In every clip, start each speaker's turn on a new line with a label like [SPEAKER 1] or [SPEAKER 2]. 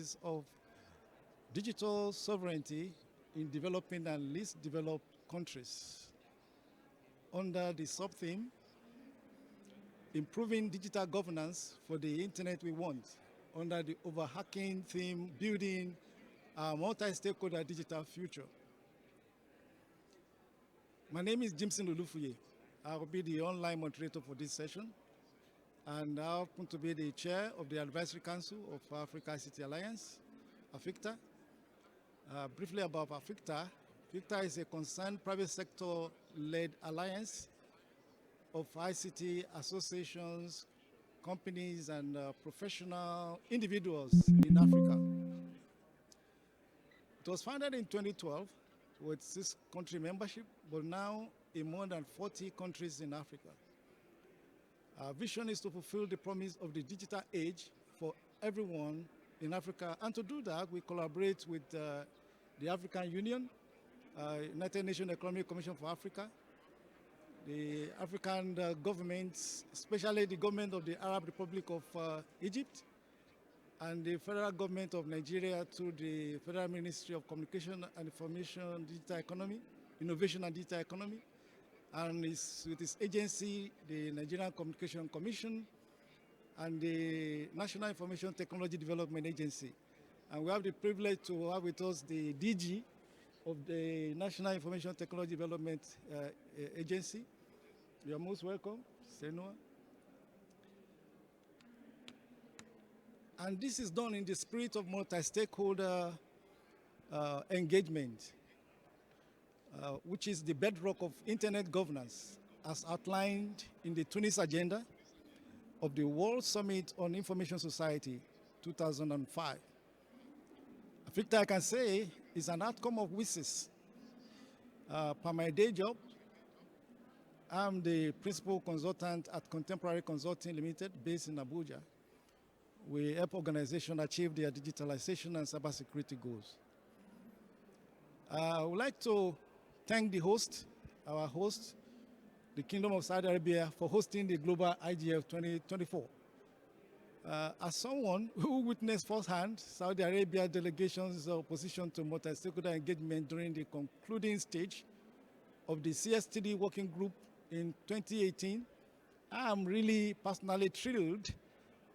[SPEAKER 1] challenges of digital sovereignty in developing and least developed countries under the sub-theme, improving digital governance for the internet we want, under the overarching theme, building a multi-stakeholder digital future. My name is Jimson Olufuye. I will be the online moderator for this session, and I happen to be the chair of the Advisory Council of Africa ICT Alliance, AFICTA. Briefly about AFICTA, AFICTA is a concerned private sector-led alliance of ICT associations, companies, and professional individuals in Africa. It was founded in 2012 with 6 country membership, but now in more than 40 countries in Africa. Our vision is to fulfill the promise of the digital age for everyone in Africa, and to do that, we collaborate with the African Union, United Nations Economic Commission for Africa, the African governments, especially the government of the Arab Republic of Egypt, and the federal government of Nigeria through the Federal Ministry of Communication and Information, Digital Economy, Innovation and Digital Economy, and with its agency, the Nigerian Communication Commission, and the National Information Technology Development Agency. And we have the privilege to have with us the DG of the National Information Technology Development Agency. You're most welcome, Senua. And this is done in the spirit of multi-stakeholder engagement, which is the bedrock of internet governance, as outlined in the Tunis Agenda of the World Summit on Information Society 2005. AFICTA, I can say, is an outcome of WSIS. Per my day job, I'm the principal consultant at Contemporary Consulting Limited, based in Abuja. We help organizations achieve their digitalization and cybersecurity goals. I would like to thank the host, our host, the Kingdom of Saudi Arabia, for hosting the Global IGF 2024. As someone who witnessed firsthand Saudi Arabia delegation's opposition to multi-stakeholder engagement during the concluding stage of the CSTD working group in 2018, I am really personally thrilled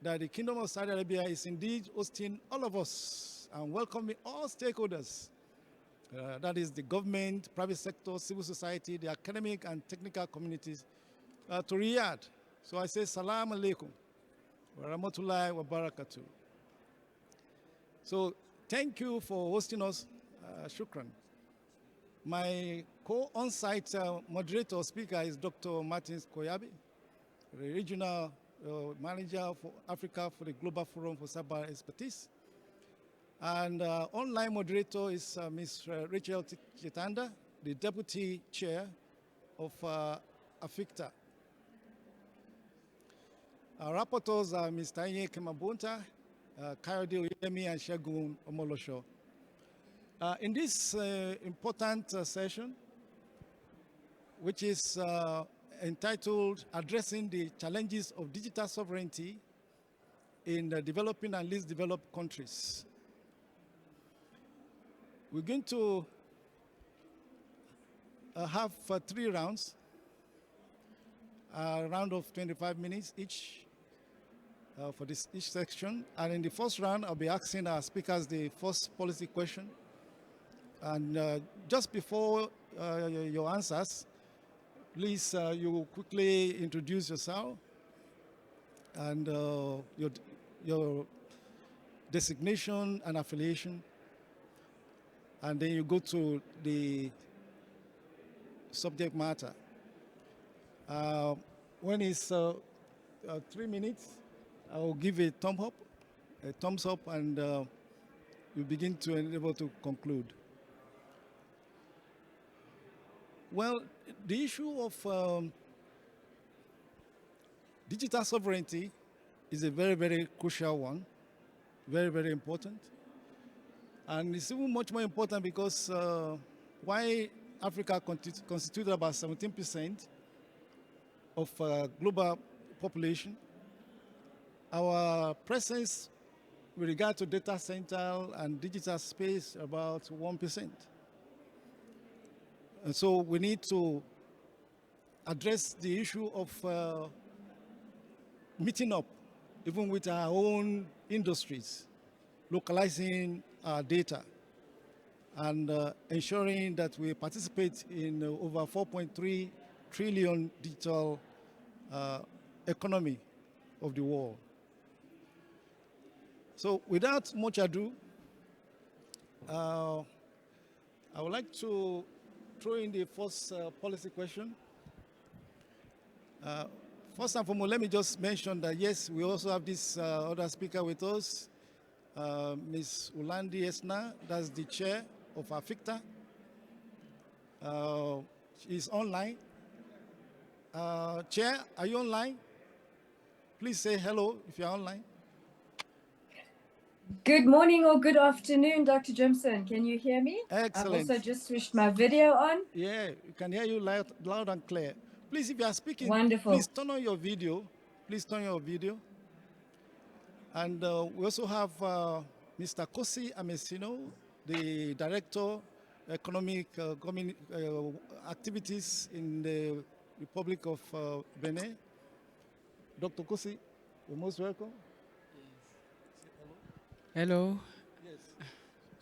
[SPEAKER 1] that the Kingdom of Saudi Arabia is indeed hosting all of us and welcoming all stakeholders. That is the government, private sector, civil society, the academic and technical communities to Riyadh. So I say salam alaikum wa rahmatullahi wa barakatuh. So thank you for hosting us, shukran. My co-on-site moderator speaker is Dr. Martins Koyabi, the regional manager for Africa for the Global Forum for Cyber Expertise. And online moderator is Ms. Rachel Chitanda, the deputy chair of AFICTA. Our rapporteurs are Ms. Tanye Kemabunta, Kayode Oyemi, and Shegun Omolosho. In this important session, which is entitled Addressing the Challenges of Digital Sovereignty in the Developing and Least Developed Countries, we're going to have 3 rounds, a round of 25 minutes each for each section. And in the first round, I'll be asking our speakers the first policy question. And just before your answers, please, you quickly introduce yourself and your designation and affiliation. And then you go to the subject matter. When it's 3 minutes, I will give a thumbs up, and you begin to enable to conclude. Well, the issue of digital sovereignty is a very, very crucial one, very, very important. And it's even much more important because why Africa constitutes about 17% of global population, our presence with regard to data center and digital space, about 1%. And so we need to address the issue of meeting up, even with our own industries, localizing our data, and ensuring that we participate in over 4.3 trillion digital economy of the world. So without much ado, I would like to throw in the first policy question. First and foremost, let me just mention that yes, we also have this other speaker with us, Ms. Ulandi Esna, that's the chair of AFICTA. She's online. Chair, are you online? Please say hello if you're online.
[SPEAKER 2] Good morning or good afternoon, Dr. Jimson. Can you hear me?
[SPEAKER 1] Excellent.
[SPEAKER 2] I've also just switched my video on.
[SPEAKER 1] Yeah, we can hear you loud and clear. Please, if you are speaking,
[SPEAKER 2] Wonderful.
[SPEAKER 1] Please turn on your video. Please turn on your video. And we also have Mr. Kosi Amesino, the Director, Economic Activities in the Republic of Benin. Dr. Kosi, you're most welcome.
[SPEAKER 3] Hello.
[SPEAKER 1] Yes.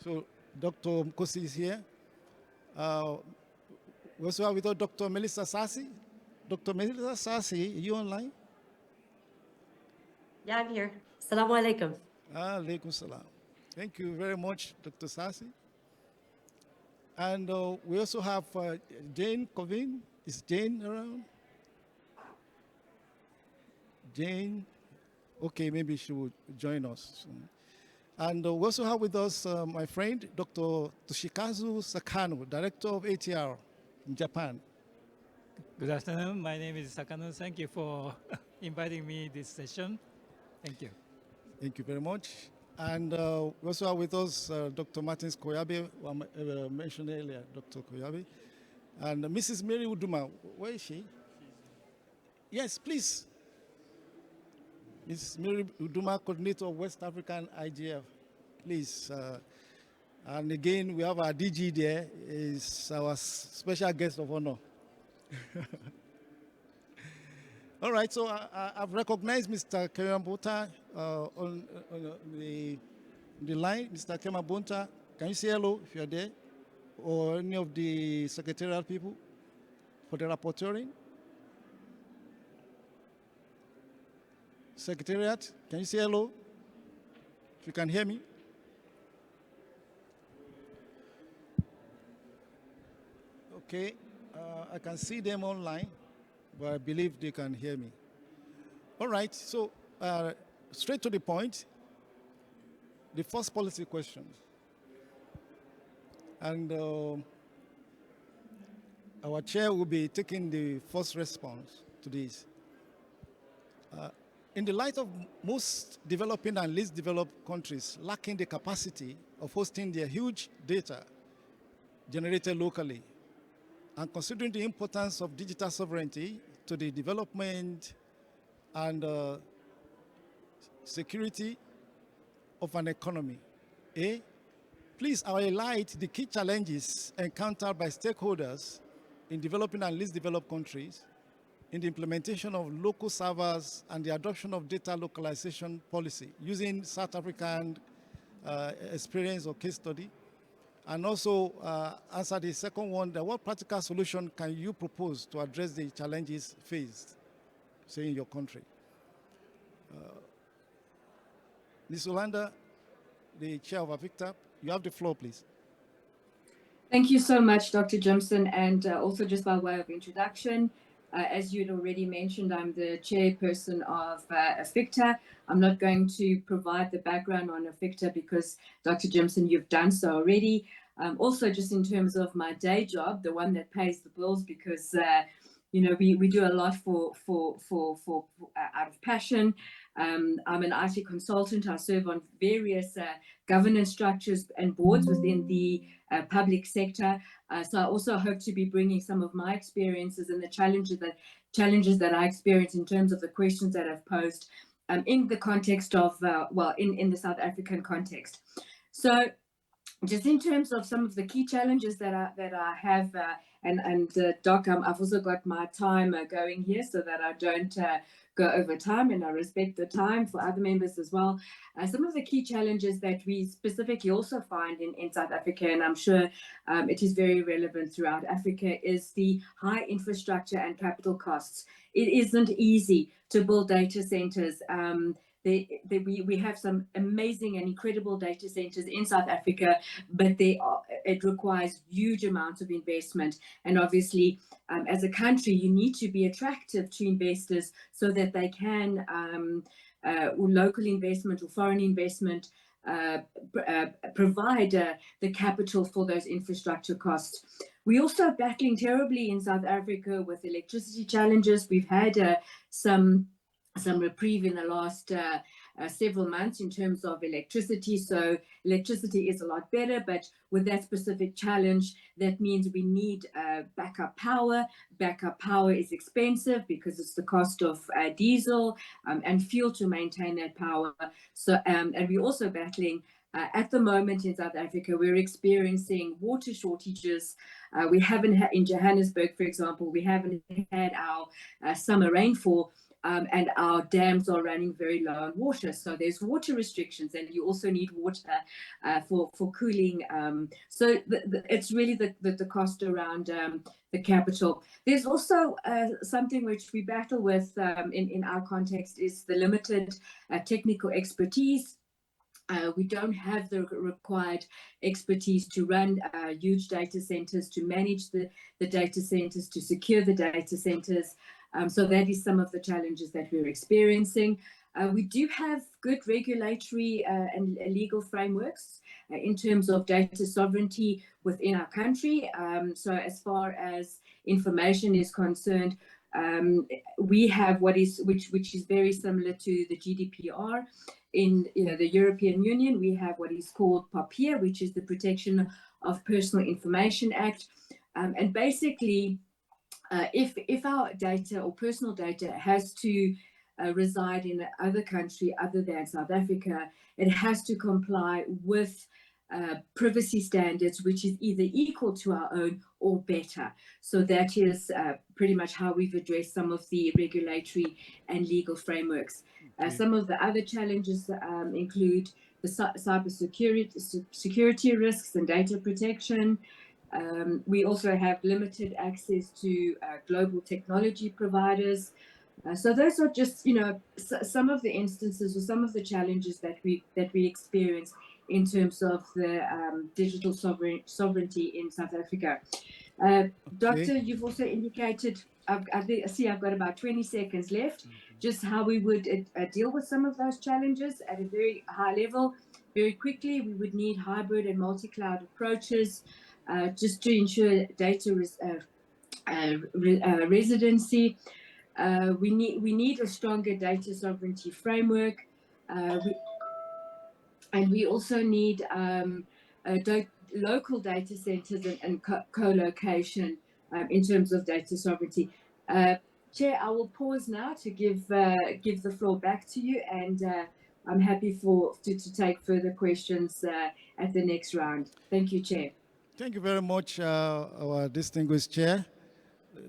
[SPEAKER 1] So Dr. Kosi is here. We also have with us Dr. Melissa Sassi. Dr. Melissa Sassi, are you online?
[SPEAKER 4] Yeah, I'm here. Assalamu alaikum.
[SPEAKER 1] Alaikum salam. Thank you very much, Dr. Sassi. And we also have Jane Covin. Is Jane around? Jane? Okay, maybe she will join us soon. And we also have with us my friend, Dr. Toshikazu Sakano, Director of ATR in Japan.
[SPEAKER 3] Good afternoon. My name is Sakano. Thank you for inviting me this session. Thank you.
[SPEAKER 1] Thank you very much. And we also have with us Dr. Martins Koyabe, who I mentioned earlier, Dr. Koyabe. And Mrs. Mary Uduma, where is she? Yes, please. Mrs. Mary Uduma, Coordinator of West African IGF, please. And again, we have our DG there, is our special guest of honor. All right, so I've recognized Mr. Kemabonta on the line. Mr. Kemabonta, can you say hello if you're there? Or any of the secretarial people for the rapporteuring? Secretariat, can you say hello? If you can hear me. Okay, I can see them online, but I believe they can hear me. All right, so straight to the point, the first policy question. And our chair will be taking the first response to this. In the light of most developing and least developed countries lacking the capacity of hosting their huge data generated locally, and considering the importance of digital sovereignty to the development and security of an economy, please highlight the key challenges encountered by stakeholders in developing and least developed countries in the implementation of local servers and the adoption of data localization policy using South African experience or case study. And also answer the second one, what practical solution can you propose to address the challenges faced, say, in your country? Ms. Ulanda, the chair of AFICTA, you have the floor, please.
[SPEAKER 2] Thank you so much, Dr. Jimson. And also just by way of introduction, as you'd already mentioned, I'm the chairperson of AFICTA. I'm not going to provide the background on AFICTA because, Dr. Jimson, you've done so already. Also, just in terms of my day job, the one that pays the bills, because you know, we do a lot for out of passion. I'm an IT consultant. I serve on various governance structures and boards within the public sector. So I also hope to be bringing some of my experiences and the challenges that I experience in terms of the questions that I've posed in the context of, in the South African context. So just in terms of some of the key challenges that I have, Doc, I've also got my timer going here so that I don't go over time, and I respect the time for other members as well. Some of the key challenges that we specifically also find in South Africa, and I'm sure it is very relevant throughout Africa, is the high infrastructure and capital costs. It isn't easy to build data centers. We have some amazing and incredible data centers in South Africa, but it requires huge amounts of investment. And obviously, as a country, you need to be attractive to investors so that they can, local investment or foreign investment, provide the capital for those infrastructure costs. We're also battling terribly in South Africa with electricity challenges. We've had some reprieve in the last several months in terms of electricity. So electricity is a lot better, but with that specific challenge, that means we need backup power. Backup power is expensive because it's the cost of diesel and fuel to maintain that power. So, and we're also battling at the moment in South Africa, we're experiencing water shortages. We haven't had, in Johannesburg, for example, we haven't had our summer rainfall. And our dams are running very low on water. So there's water restrictions, and you also need water for cooling. So it's really the cost around the capital. There's also something which we battle with in our context is the limited technical expertise. We don't have the required expertise to run huge data centers, to manage the data centers, to secure the data centers. So that is some of the challenges that we're experiencing. We do have good regulatory and legal frameworks in terms of data sovereignty within our country. So as far as information is concerned, we have which is very similar to the GDPR. In the European Union, we have what is called POPIA, which is the Protection of Personal Information Act. And basically, if our data or personal data has to reside in another country other than South Africa, it has to comply with privacy standards, which is either equal to our own or better. So that is pretty much how we've addressed some of the regulatory and legal frameworks. Some of the other challenges include the cybersecurity risks and data protection. We also have limited access to global technology providers. So those are just, some of the instances or some of the challenges that we experience in terms of the digital sovereignty in South Africa. Doctor, you've also indicated, I see I've got about 20 seconds left, just how we would deal with some of those challenges at a very high level. Very quickly, we would need hybrid and multi-cloud approaches just to ensure data residency. We need a stronger data sovereignty framework. And we also need local data centers and co-location in terms of data sovereignty. Chair, I will pause now to give the floor back to you, and I'm happy to take further questions at the next round. Thank you, Chair.
[SPEAKER 1] Thank you very much, our distinguished Chair.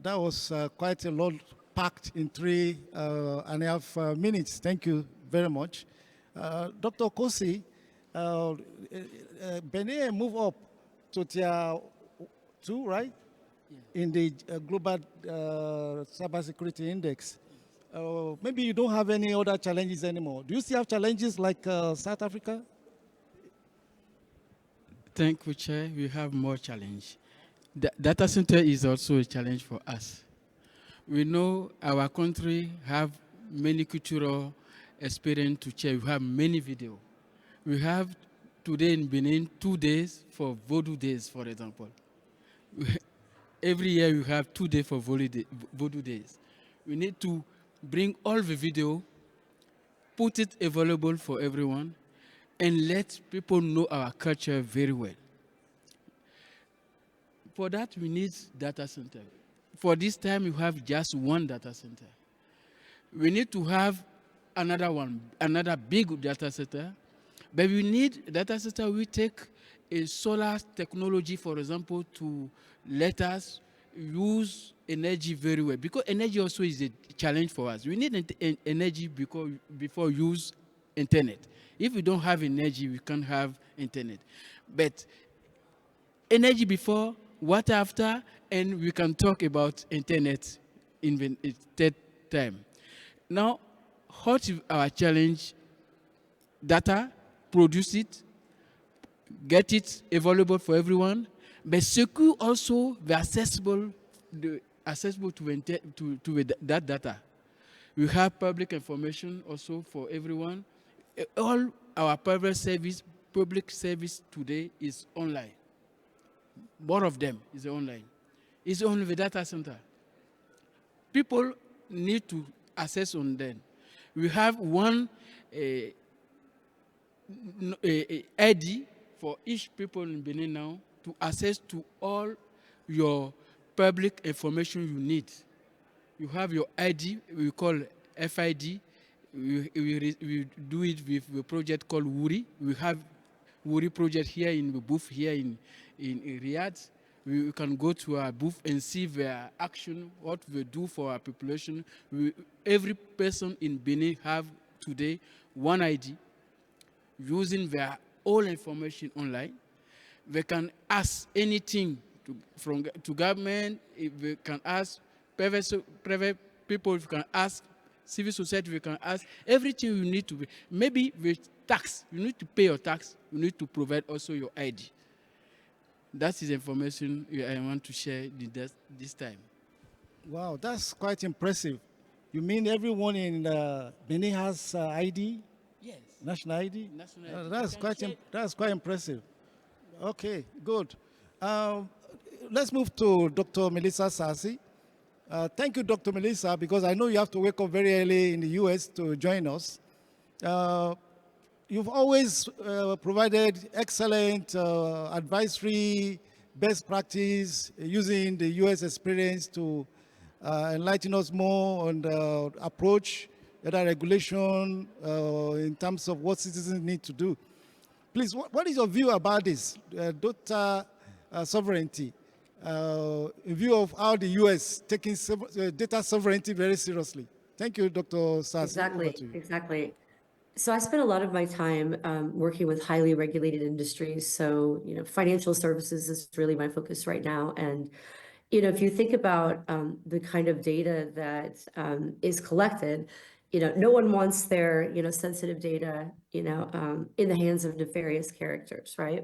[SPEAKER 1] That was quite a lot packed in 3.5 minutes. Thank you very much. Dr. Kosi, Benin move up to tier 2, right? Yeah. In the global cybersecurity index. Maybe you don't have any other challenges anymore. Do you still have challenges like South Africa?
[SPEAKER 5] Thank you, Chair. We have more challenge. The data center is also a challenge for us. We know our country have many cultural experience to share. We have many videos. We have today in Benin 2 days for Vodou Days, for example. Every year we have 2 days for Vodou Days. We need to bring all the video, put it available for everyone, and let people know our culture very well. For that, we need data center. For this time, we have just one data center. We need to have another big data center. But we need data center. We take a solar technology, for example, to let us use energy very well, because energy also is a challenge for us. We need energy before use internet. If we don't have energy, we can't have internet. But energy before, water after, and we can talk about internet in the third time. Now, what is our challenge? Data, produce it, get it available for everyone, but secure also accessible to that data. We have public information also for everyone. All our public service today is online. More of them is online. It's only the data center. People need to access on them. We have one ID for each people in Benin now to access to all your public information you need. You have your ID, we call FID. We do it with a project called WURI. We have WURI project here in the booth here in Riyadh. We can go to our booth and see their action, what we do for our population. Every person in Benin have today one ID, using their all information online. They can ask anything to government. They can ask private people. They can ask civil society. They can ask everything you need to be. Maybe with tax, you need to pay your tax. You need to provide also your ID. That is information I want to share this time.
[SPEAKER 1] Wow, that's quite impressive. You mean everyone in Benin has ID?
[SPEAKER 5] Yes.
[SPEAKER 1] National ID?
[SPEAKER 5] National ID.
[SPEAKER 1] That's quite impressive. Okay, good. Let's move to Dr. Melissa Sasi. Thank you, Dr. Melissa, because I know you have to wake up very early in the US to join us. You've always provided excellent advisory, best practice, using the US experience to enlighten us more on the approach, the regulation in terms of what citizens need to do. Please, what is your view about this, data sovereignty, in view of how the US taking data sovereignty very seriously? Thank you, Dr. Sasi.
[SPEAKER 4] Exactly. So I spent a lot of my time working with highly regulated industries. So, financial services is really my focus right now. And, if you think about the kind of data that is collected, no one wants their, sensitive data, in the hands of nefarious characters, right?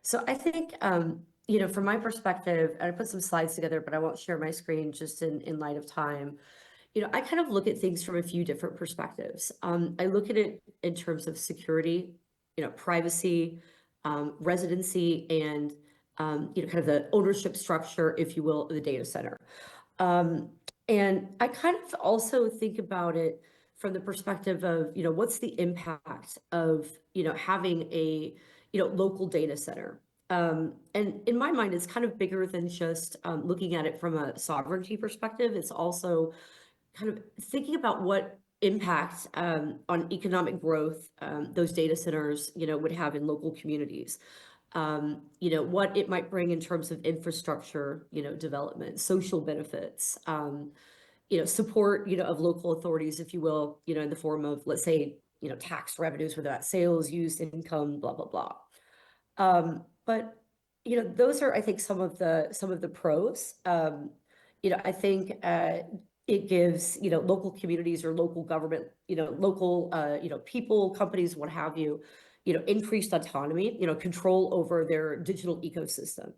[SPEAKER 4] So I think, from my perspective, and I put some slides together, but I won't share my screen just in light of time. I kind of look at things from a few different perspectives. I look at it in terms of security, privacy, residency, and, kind of the ownership structure, if you will, of the data center. And I kind of also think about it from the perspective of, what's the impact of, having a, local data center. And in my mind, it's kind of bigger than just looking at it from a sovereignty perspective. It's also kind of thinking about what impact on economic growth those data centers, would have in local communities. What it might bring in terms of infrastructure, development, social benefits, support, of local authorities, if you will, in the form of, let's say, tax revenues, whether that's sales, use, income, blah, blah, blah. But, those are, I think, some of the pros. I think it gives, local communities or local government, local, people, companies, what have you, increased autonomy, control over their digital ecosystem.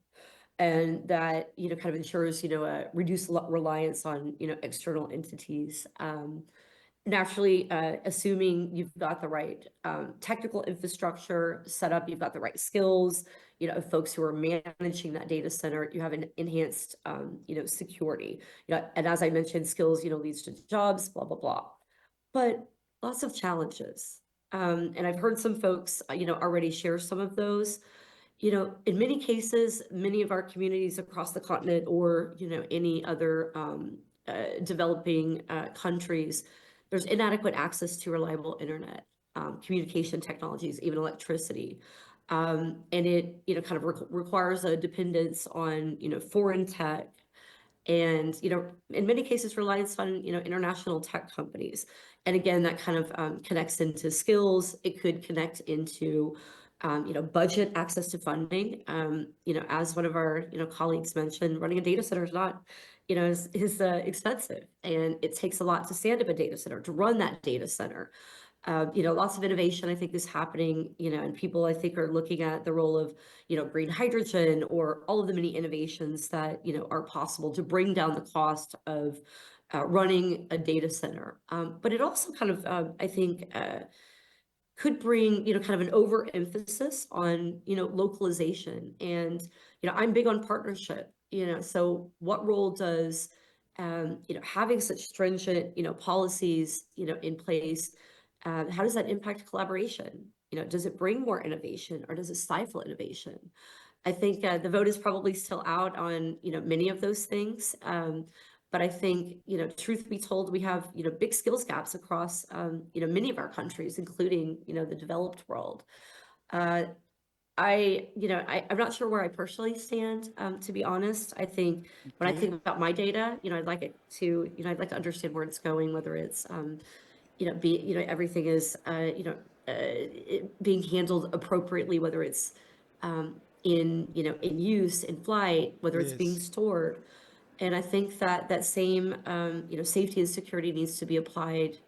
[SPEAKER 4] And that, kind of ensures, a reduced reliance on, external entities. Naturally, assuming you've got the right technical infrastructure set up, you've got the right skills, of folks who are managing that data center, you have an enhanced, security. And as I mentioned, skills, leads to jobs, blah, blah, blah. But lots of challenges. And I've heard some folks, already share some of those. In many cases, many of our communities across the continent or, any other developing countries, there's inadequate access to reliable internet, communication technologies, even electricity. And it, kind of requires a dependence on, foreign tech, and, in many cases reliance on, international tech companies. And again, that kind of connects into skills. It could connect into, budget, access to funding. As one of our, colleagues mentioned, running a data center is not, is expensive, and it takes a lot to stand up a data center, to run that data center. Lots of innovation, I think, is happening, and people, I think, are looking at the role of, green hydrogen, or all of the many innovations that, are possible to bring down the cost of running a data center. But it also kind of, I think, could bring, kind of an overemphasis on, localization. And, I'm big on partnership, so what role does, having such stringent, policies, in place, how does that impact collaboration? Does it bring more innovation, or does it stifle innovation? I think the vote is probably still out on, many of those things. But I think, truth be told, we have, big skills gaps across, many of our countries, including, the developed world. I'm not sure where I personally stand, to be honest. I think when I think about my data, I'd like it to, I'd like to understand where it's going, whether it's, everything is, being handled appropriately, whether it's, in use, in flight, whether it's being
[SPEAKER 1] Yes.
[SPEAKER 4] stored. And I think that that same, safety and security needs to be applied,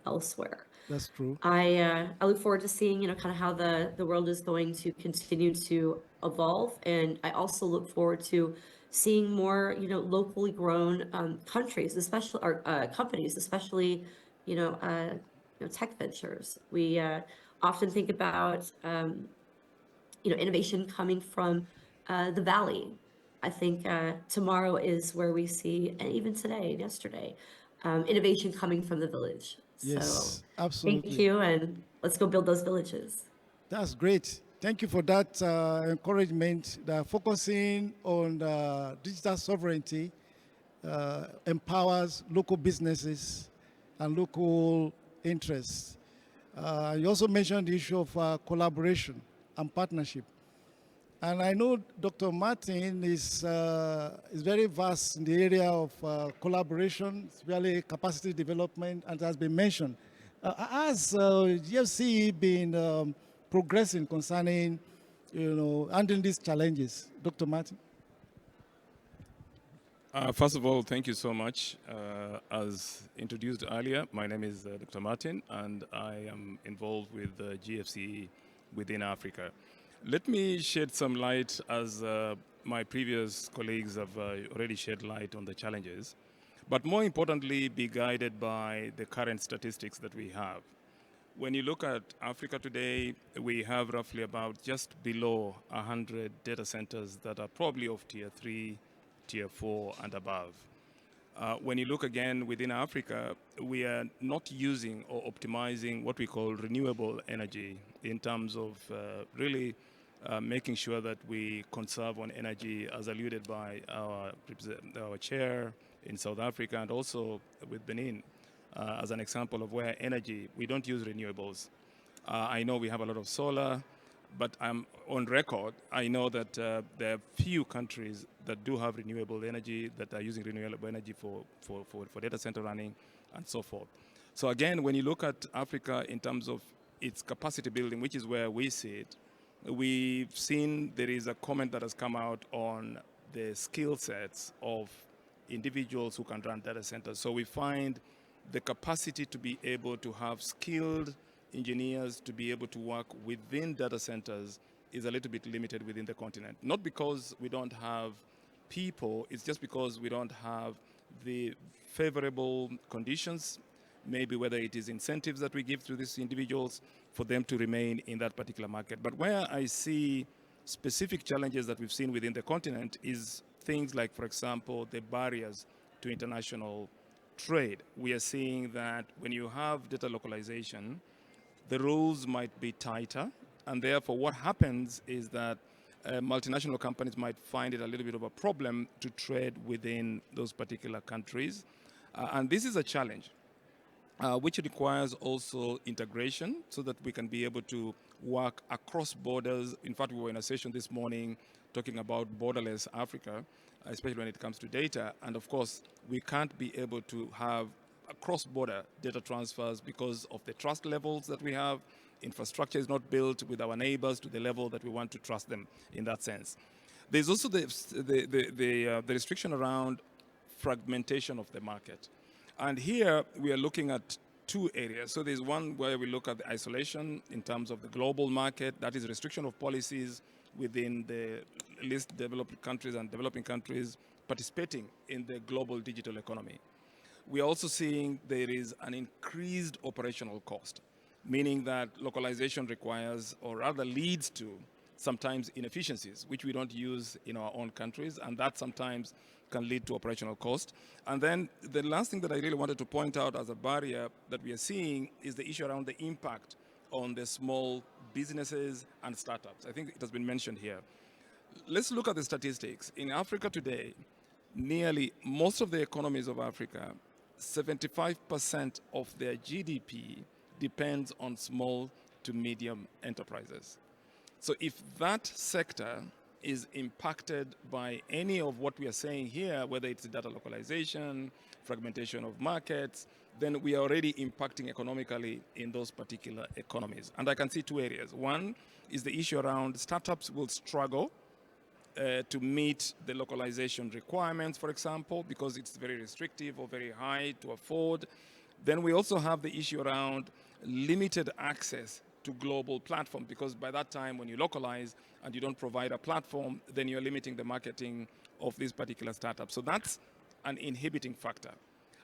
[SPEAKER 4] elsewhere.
[SPEAKER 1] That's true.
[SPEAKER 4] I look forward to seeing, kind of how the world is going to continue to evolve. And I also look forward to seeing more, locally grown countries, especially, or companies, especially, tech ventures. We often think about, innovation coming from the Valley. I think tomorrow is where we see, and even today and yesterday, innovation coming from the village. So
[SPEAKER 1] Yes,
[SPEAKER 4] thank
[SPEAKER 1] absolutely.
[SPEAKER 4] you, and let's go build those villages.
[SPEAKER 1] That's great. Thank you for that encouragement. That focusing on digital sovereignty empowers local businesses and local interests. You also mentioned the issue of collaboration and partnership. And I know Dr. Martin is very vast in the area of collaboration, especially capacity development, and has been mentioned. Has GFC been progressing concerning, handling these challenges, Dr. Martin?
[SPEAKER 6] First of all, thank you so much. As introduced earlier, my name is Dr. Martin, and I am involved with GFC within Africa. Let me shed some light, as my previous colleagues have already shed light on the challenges, but more importantly, be guided by the current statistics that we have. When you look at Africa today, we have roughly about just below 100 data centers that are probably of tier 3, tier 4 and above. When you look again within Africa, we are not using or optimizing what we call renewable energy in terms of really making sure that we conserve on energy, as alluded by our chair in South Africa, and also with Benin, as an example of where energy, we don't use renewables. I know we have a lot of solar, but I'm on record, I know that there are few countries that do have renewable energy, that are using renewable energy for data center running and so forth. So again, when you look at Africa in terms of its capacity building, which is where we see it, we've seen there is a comment that has come out on the skill sets of individuals who can run data centers. So we find the capacity to be able to have skilled engineers to be able to work within data centers is a little bit limited within the continent. Not because we don't have people, it's just because we don't have the favorable conditions, maybe whether it is incentives that we give to these individuals for them to remain in that particular market. But where I see specific challenges that we've seen within the continent is things like, for example, the barriers to international trade. We are seeing that when you have data localization, the rules might be tighter, and therefore what happens is that multinational companies might find it a little bit of a problem to trade within those particular countries. And this is a challenge. which requires also integration so that we can be able to work across borders. In fact, we were in a session this morning talking about borderless Africa, especially when it comes to data. And of course, we can't be able to have cross-border data transfers because of the trust levels that we have. Infrastructure is not built with our neighbors to the level that we want to trust them in that sense. There's also the restriction around fragmentation of the market. And here we are looking at two areas. So there's one where we look at the isolation in terms of the global market, that is restriction of policies within the least developed countries and developing countries participating in the global digital economy. We are also seeing there is an increased operational cost, meaning that localization requires, or rather leads to, sometimes inefficiencies, which we don't use in our own countries, and that sometimes can lead to operational cost. And then the last thing that I really wanted to point out as a barrier that we are seeing is the issue around the impact on the small businesses and startups. I think it has been mentioned here. Let's look at the statistics. In Africa today, nearly most of the economies of Africa, 75% of their GDP depends on small to medium enterprises. So if that sector is impacted by any of what we are saying here, whether it's data localization, fragmentation of markets, then we are already impacting economically in those particular economies. And I can see two areas. One is the issue around startups will struggle to meet the localization requirements, for example, because it's very restrictive or very high to afford. Then we also have the issue around limited access to global platforms, because by that time when you localize and you don't provide a platform, then you're limiting the marketing of these particular startups. So that's an inhibiting factor.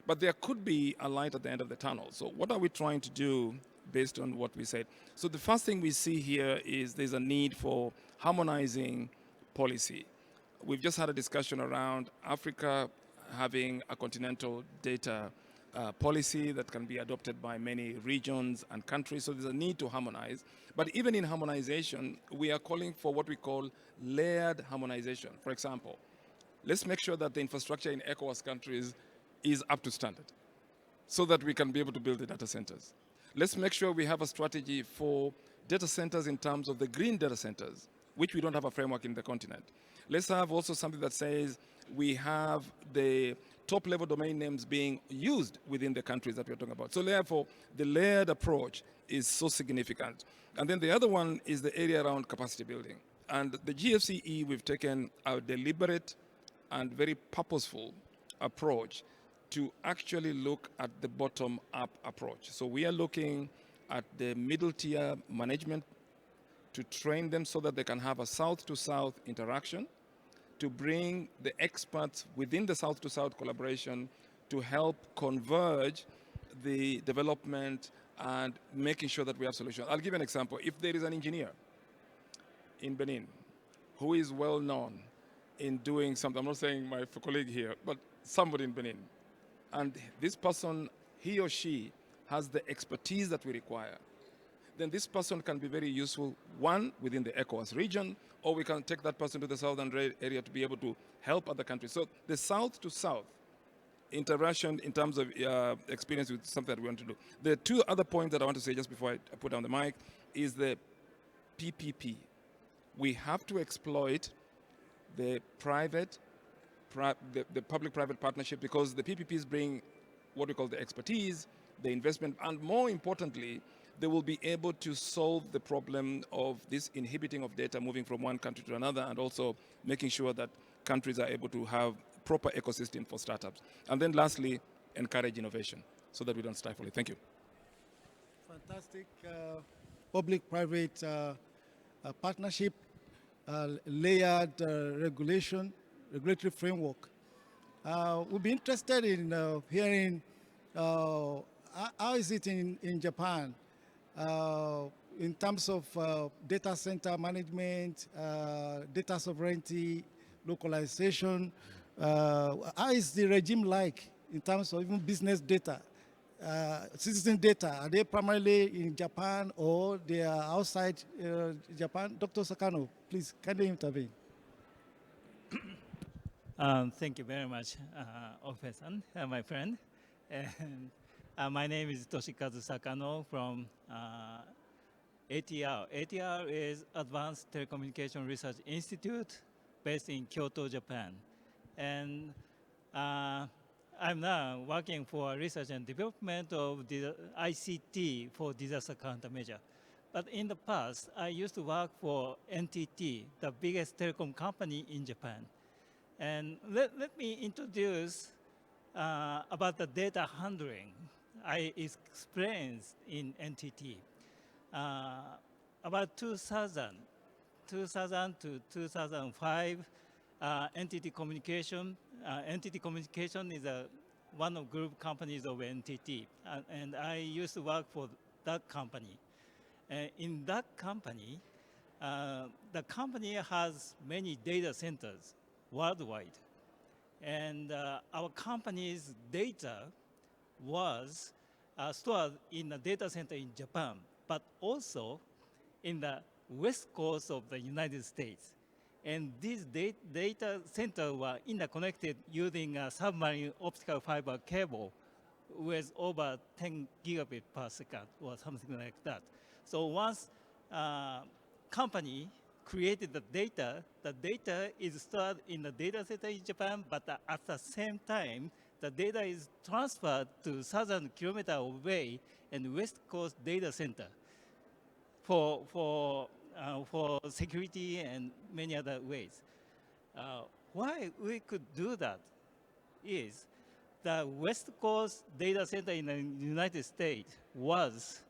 [SPEAKER 6] But there could be a light at the end of the tunnel. So what are we trying to do based on what we said? So the first thing we see here is there's a need for harmonizing policy. We've just had a discussion around Africa having a continental data policy that can be adopted by many regions and countries. So there's a need to harmonize. But even in harmonization, we are calling for what we call layered harmonization. For example, let's make sure that the infrastructure in ECOWAS countries is up to standard so that we can be able to build the data centers. Let's make sure we have a strategy for data centers in terms of the green data centers, which we don't have a framework in the continent. Let's have also something that says we have the top-level domain names being used within the countries that we're talking about. So therefore, the layered approach is so significant. And then the other one is the area around capacity building. And the GFCE, we've taken a deliberate and very purposeful approach to actually look at the bottom-up approach. So we are looking at the middle-tier management to train them so that they can have a south-to-south interaction, to bring the experts within the south-to-south collaboration to help converge the development and making sure that we have solutions. I'll give you an example. If there is an engineer in Benin who is well known in doing something, I'm not saying my colleague here, but somebody in Benin, and this person, he or she, has the expertise that we require, then this person can be very useful, one, within the ECOWAS region, or we can take that person to the southern area to be able to help other countries. So the south-to-south interaction in terms of experience with something that we want to do. The two other points that I want to say just before I put down the mic is the PPP. We have to exploit the public-private partnership, because the PPPs bring what we call the expertise, the investment, and more importantly, they will be able to solve the problem of this inhibiting of data moving from one country to another, and also making sure that countries are able to have proper ecosystem for startups. And then lastly, encourage innovation so that we don't stifle it. Thank you.
[SPEAKER 1] Fantastic public-private partnership, layered regulatory framework. We'll be interested in hearing how is it in Japan in terms of data center management, data sovereignty, localization. How is the regime like in terms of even business data, citizen data? Are they primarily in Japan or they are outside Japan? Dr. Sakano, please, can you intervene?
[SPEAKER 3] Thank you very much, Ofe-san, my friend. And My name is Toshikazu Sakano from ATR. ATR is Advanced Telecommunication Research Institute based in Kyoto, Japan. And I'm now working for research and development of the ICT for disaster countermeasure. But in the past, I used to work for NTT, the biggest telecom company in Japan. And let me introduce about the data handling I experienced in NTT. About 2000 to 2005, NTT Communication. NTT Communication is one of group companies of NTT, and I used to work for that company. In that company, the company has many data centers worldwide, and our company's data was stored in a data center in Japan, but also in the west coast of the United States. And these data centers were interconnected using a submarine optical fiber cable with over 10 gigabit per second or something like that. So once company created the data is stored in the data center in Japan, but at the same time, the data is transferred to 1,000 kilometers away in West Coast data center for security and many other ways. Why we could do that is the West Coast data center in the United States was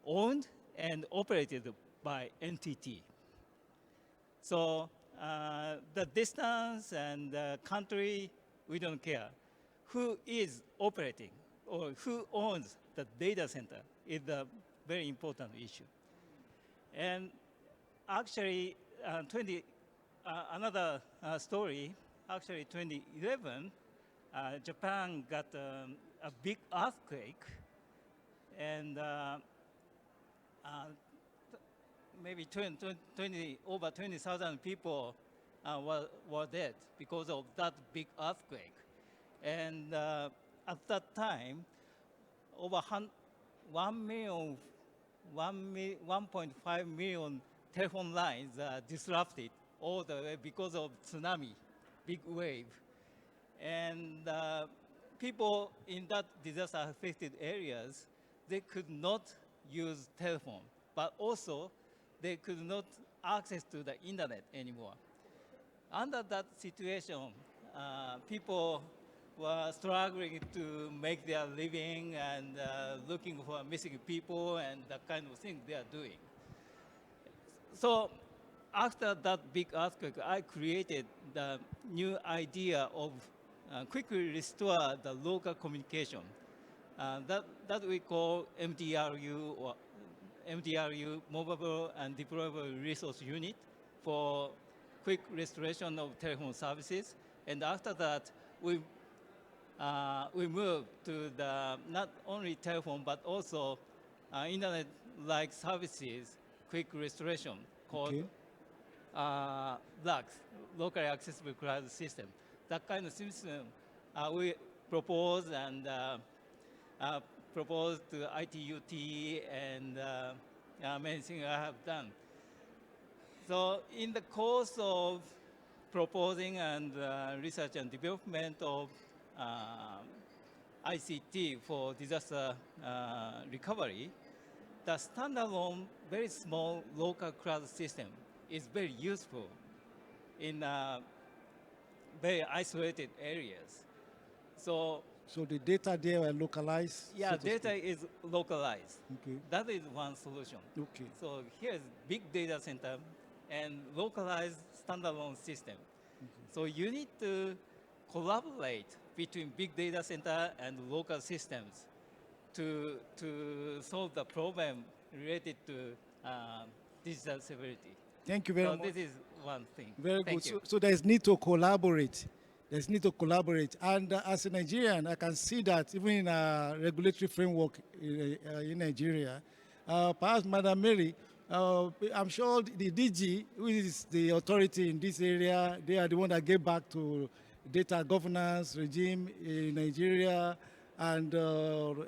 [SPEAKER 3] owned and operated by NTT. So the distance and the country, we don't care. Who is operating or who owns the data center is a very important issue. And actually, another story, actually 2011, Japan got a big earthquake, and maybe over 20,000 people were dead because of that big earthquake. And at that time, over 1.5 million telephone lines disrupted all the way because of tsunami, big wave. And people in that disaster-affected areas, they could not use telephone, but also they could not access to the internet anymore. Under that situation, people were struggling to make their living and looking for missing people and the kind of thing they are doing. So after that big earthquake, I created the new idea of quickly restore the local communication. That we call MDRU, or MDRU, Movable and Deployable Resource Unit, for quick restoration of telephone services. And after that, we moved to the not only telephone but also internet-like services, quick restoration, called LACS, Locally Accessible Cloud System. That kind of system we propose and proposed to ITUT and many things I have done. So in the course of proposing and research and development of ICT for disaster recovery, the standalone, very small local cloud system is very useful in very isolated areas. So
[SPEAKER 1] the data there are localized?
[SPEAKER 3] yeah,
[SPEAKER 1] so to
[SPEAKER 3] data
[SPEAKER 1] speak.
[SPEAKER 3] is localized.
[SPEAKER 1] Okay.
[SPEAKER 3] That is one solution.
[SPEAKER 1] Okay.
[SPEAKER 3] So here's big data center and localized standalone system. So you need to collaborate between big data center and local systems to solve the problem related to digital severity.
[SPEAKER 1] Thank you very
[SPEAKER 3] So
[SPEAKER 1] much.
[SPEAKER 3] this is one thing.
[SPEAKER 1] Very
[SPEAKER 3] Thank
[SPEAKER 1] good.
[SPEAKER 3] you.
[SPEAKER 1] So there's need to collaborate. There's need to collaborate. And as a Nigerian, I can see that even in a regulatory framework in Nigeria, perhaps Madam Mary, I'm sure the DG, who is the authority in this area, they are the one that get back to data governance regime in Nigeria. and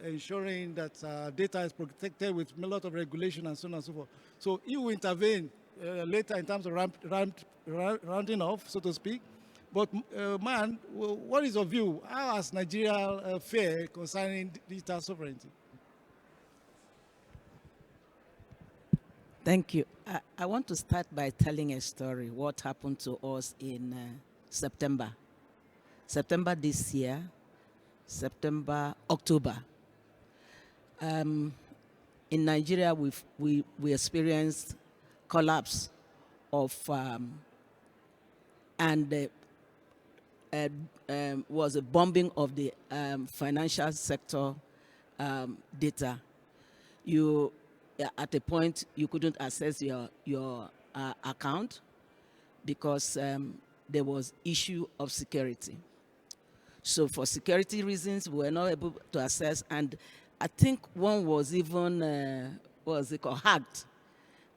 [SPEAKER 1] ensuring that data is protected with a lot of regulation and so on and so forth. So he will intervene later in terms of rounding off, so to speak. But Man, what is your view? How has Nigeria fared concerning digital sovereignty?
[SPEAKER 7] Thank you. I want to start by telling a story, what happened to us in September. September this year, October. In Nigeria, we experienced collapse of was a bombing of the financial sector data. You at a point you couldn't access your account because there was issue of security. So for security reasons, we were not able to access, and I think one was even what was it called, hacked.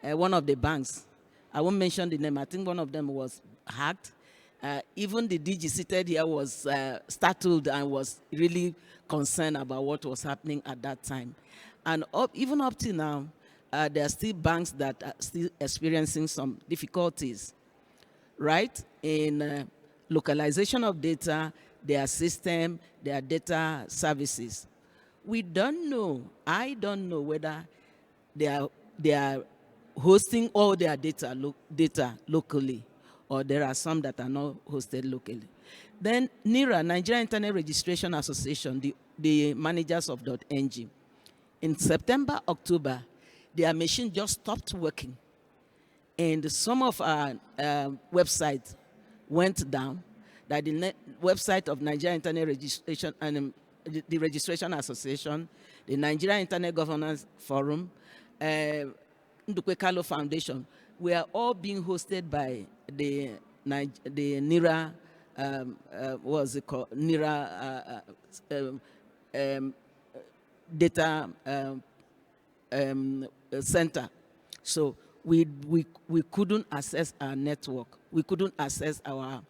[SPEAKER 7] One of the banks, I won't mention the name. I think one of them was hacked. Even the DG seated here was startled and was really concerned about what was happening at that time. And even up to now, there are still banks that are still experiencing some difficulties, right? In localization of data, their system, their data services. We don't know, I don't know whether they are hosting all their data locally, or there are some that are not hosted locally. Then NIRA, Nigeria Internet Registration Association, the managers of .ng, in September, October, their machine just stopped working. And some of our websites went down, that the website of Nigeria Internet Registration and the Registration Association, the Nigeria Internet Governance Forum, Ndukwe Kalo Foundation, we are all being hosted by the NIRA, what was it called? NIRA data center. So we couldn't access our network. We couldn't access our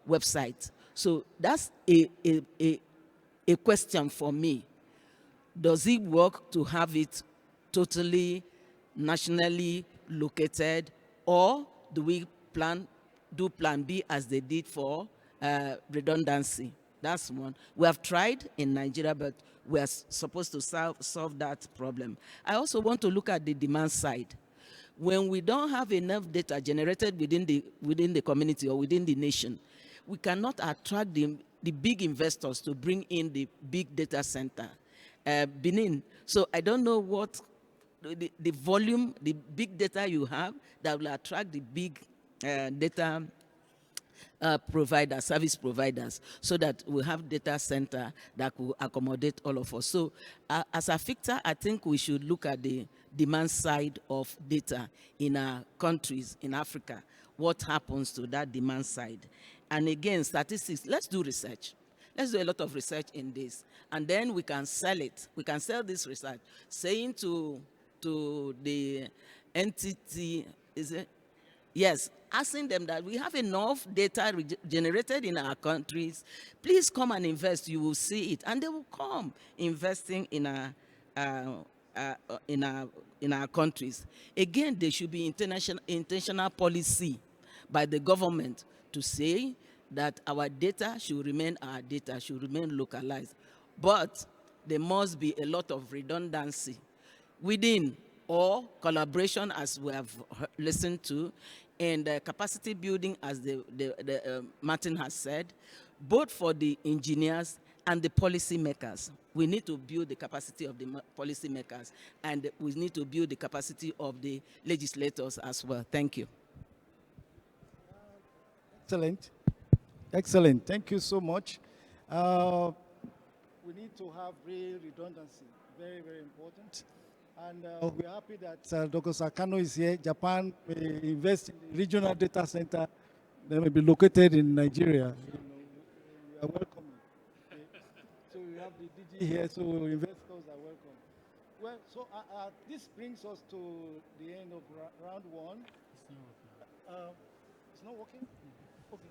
[SPEAKER 7] website. So that's a question for me. Does it work to have it totally nationally located, or do we do plan B as they did for redundancy? That's one. We have tried in Nigeria, but we are supposed to solve that problem. I also want to look at the demand side. When we don't have enough data generated within the community or within the nation, we cannot attract the big investors to bring in the big data center. Benin. So I don't know what the volume, the big data you have that will attract the big data providers, service providers, so that we have data center that will accommodate all of us. So as a FICTA, I think we should look at the demand side of data in our countries in Africa. What happens to that demand side? And again, statistics, let's do research. Let's do a lot of research in this, and then we can sell it. We can sell this research, saying to the entity, is it? Yes, asking them that we have enough data generated in our countries. Please come and invest. You will see it, and they will come investing in our countries. Again, there should be intentional policy by the government to say that our data should remain our data, should remain localized. But there must be a lot of redundancy within, or collaboration, as we have listened to, and capacity building, as Martin has said, both for the engineers and the policy makers. We need to build the capacity of the policy makers, and we need to build the capacity of the legislators as well. Thank you.
[SPEAKER 1] Excellent. Excellent. Thank you so much. We need to have real redundancy. Very, very important. And we're happy that Dr. Sakano is here. Japan may invest in the regional data center that may be located in Nigeria. We are welcome. Okay. So we have the DG here, so investors are welcome. Well, so this brings us to the end of round one. It's not working? Okay.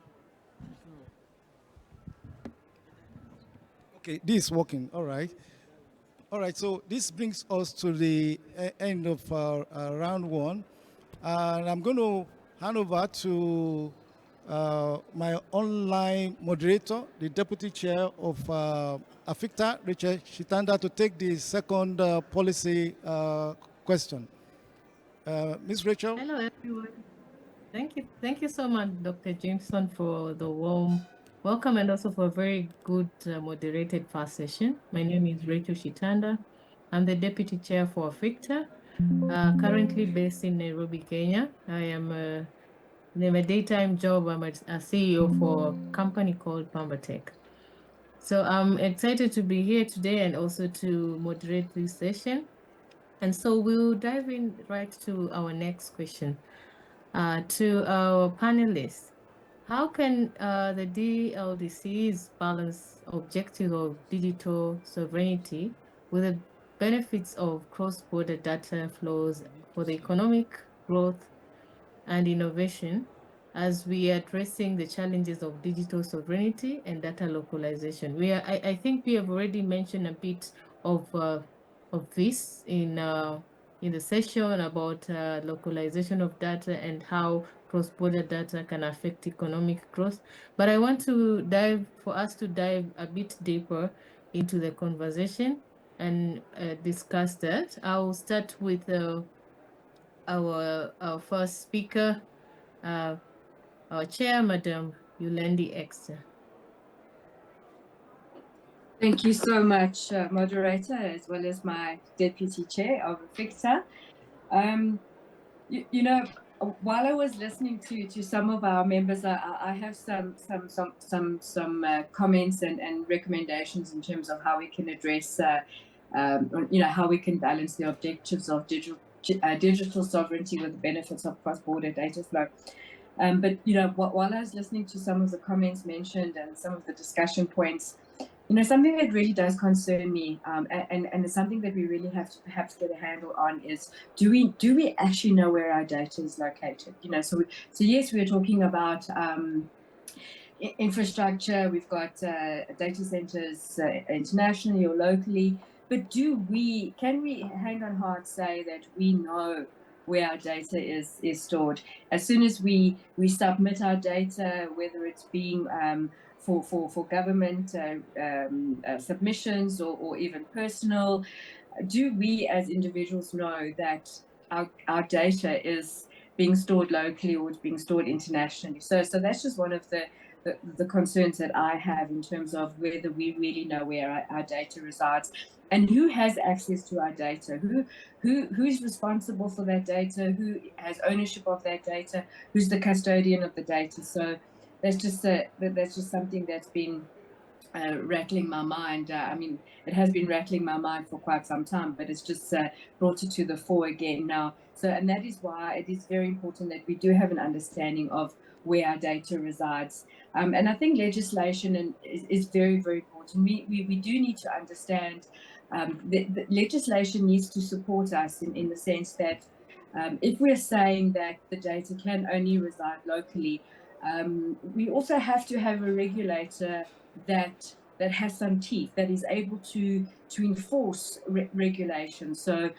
[SPEAKER 1] Okay, this is working. All right. All right, so this brings us to the end of round one. And I'm going to hand over to my online moderator, the deputy chair of AFICTA, Rachel Shitanda, to take the second policy question. Ms. Rachel?
[SPEAKER 8] Hello, everyone. Thank you so much, Dr. Jameson, for the warm welcome and also for a very good moderated first session. My name is Rachel Shitanda. I'm the deputy chair for AFICTA, currently based in Nairobi, Kenya. I am in a daytime job. I'm a CEO for a company called Pambatech. So I'm excited to be here today and also to moderate this session. And so we'll dive in right to our next question. To our panelists, how can the DLDCs balance objectives of digital sovereignty with the benefits of cross-border data flows for the economic growth and innovation as we are addressing the challenges of digital sovereignty and data localization? I think we have already mentioned a bit of this in the session about localization of data and how cross-border data can affect economic growth. But I want to for us to dive a bit deeper into the conversation and discuss that. I'll start with our first speaker, our chair, Madam Yulendi Exter.
[SPEAKER 2] Thank you so much, moderator, as well as my deputy chair of AFICTA. You know, while I was listening to some of our members, I have some comments and recommendations in terms of how we can address, how we can balance the objectives of digital sovereignty with the benefits of cross-border data flow. But while I was listening to some of the comments mentioned and some of the discussion points, something that really does concern me, and it's something that we really have to perhaps get a handle on is, do we actually know where our data is located? So yes, we're talking about infrastructure. We've got data centers internationally or locally, but can we hand on heart say that we know where our data is stored? As soon as we submit our data, whether it's being for government submissions or even personal, do we as individuals know that our data is being stored locally or it's being stored internationally? So that's just one of the concerns that I have in terms of whether we really know where our data resides and who has access to our data, who's responsible for that data, who has ownership of that data, who's the custodian of the data. So that's just something that's been rattling my mind. I mean, it has been rattling my mind for quite some time, but it's just brought it to the fore again now. So, and that is why it is very important that we do have an understanding of where our data resides. And I think legislation is very, very important. We do need to understand the legislation needs to support us in the sense that if we're saying that the data can only reside locally, we also have to have a regulator that has some teeth, that is able to enforce regulation. So,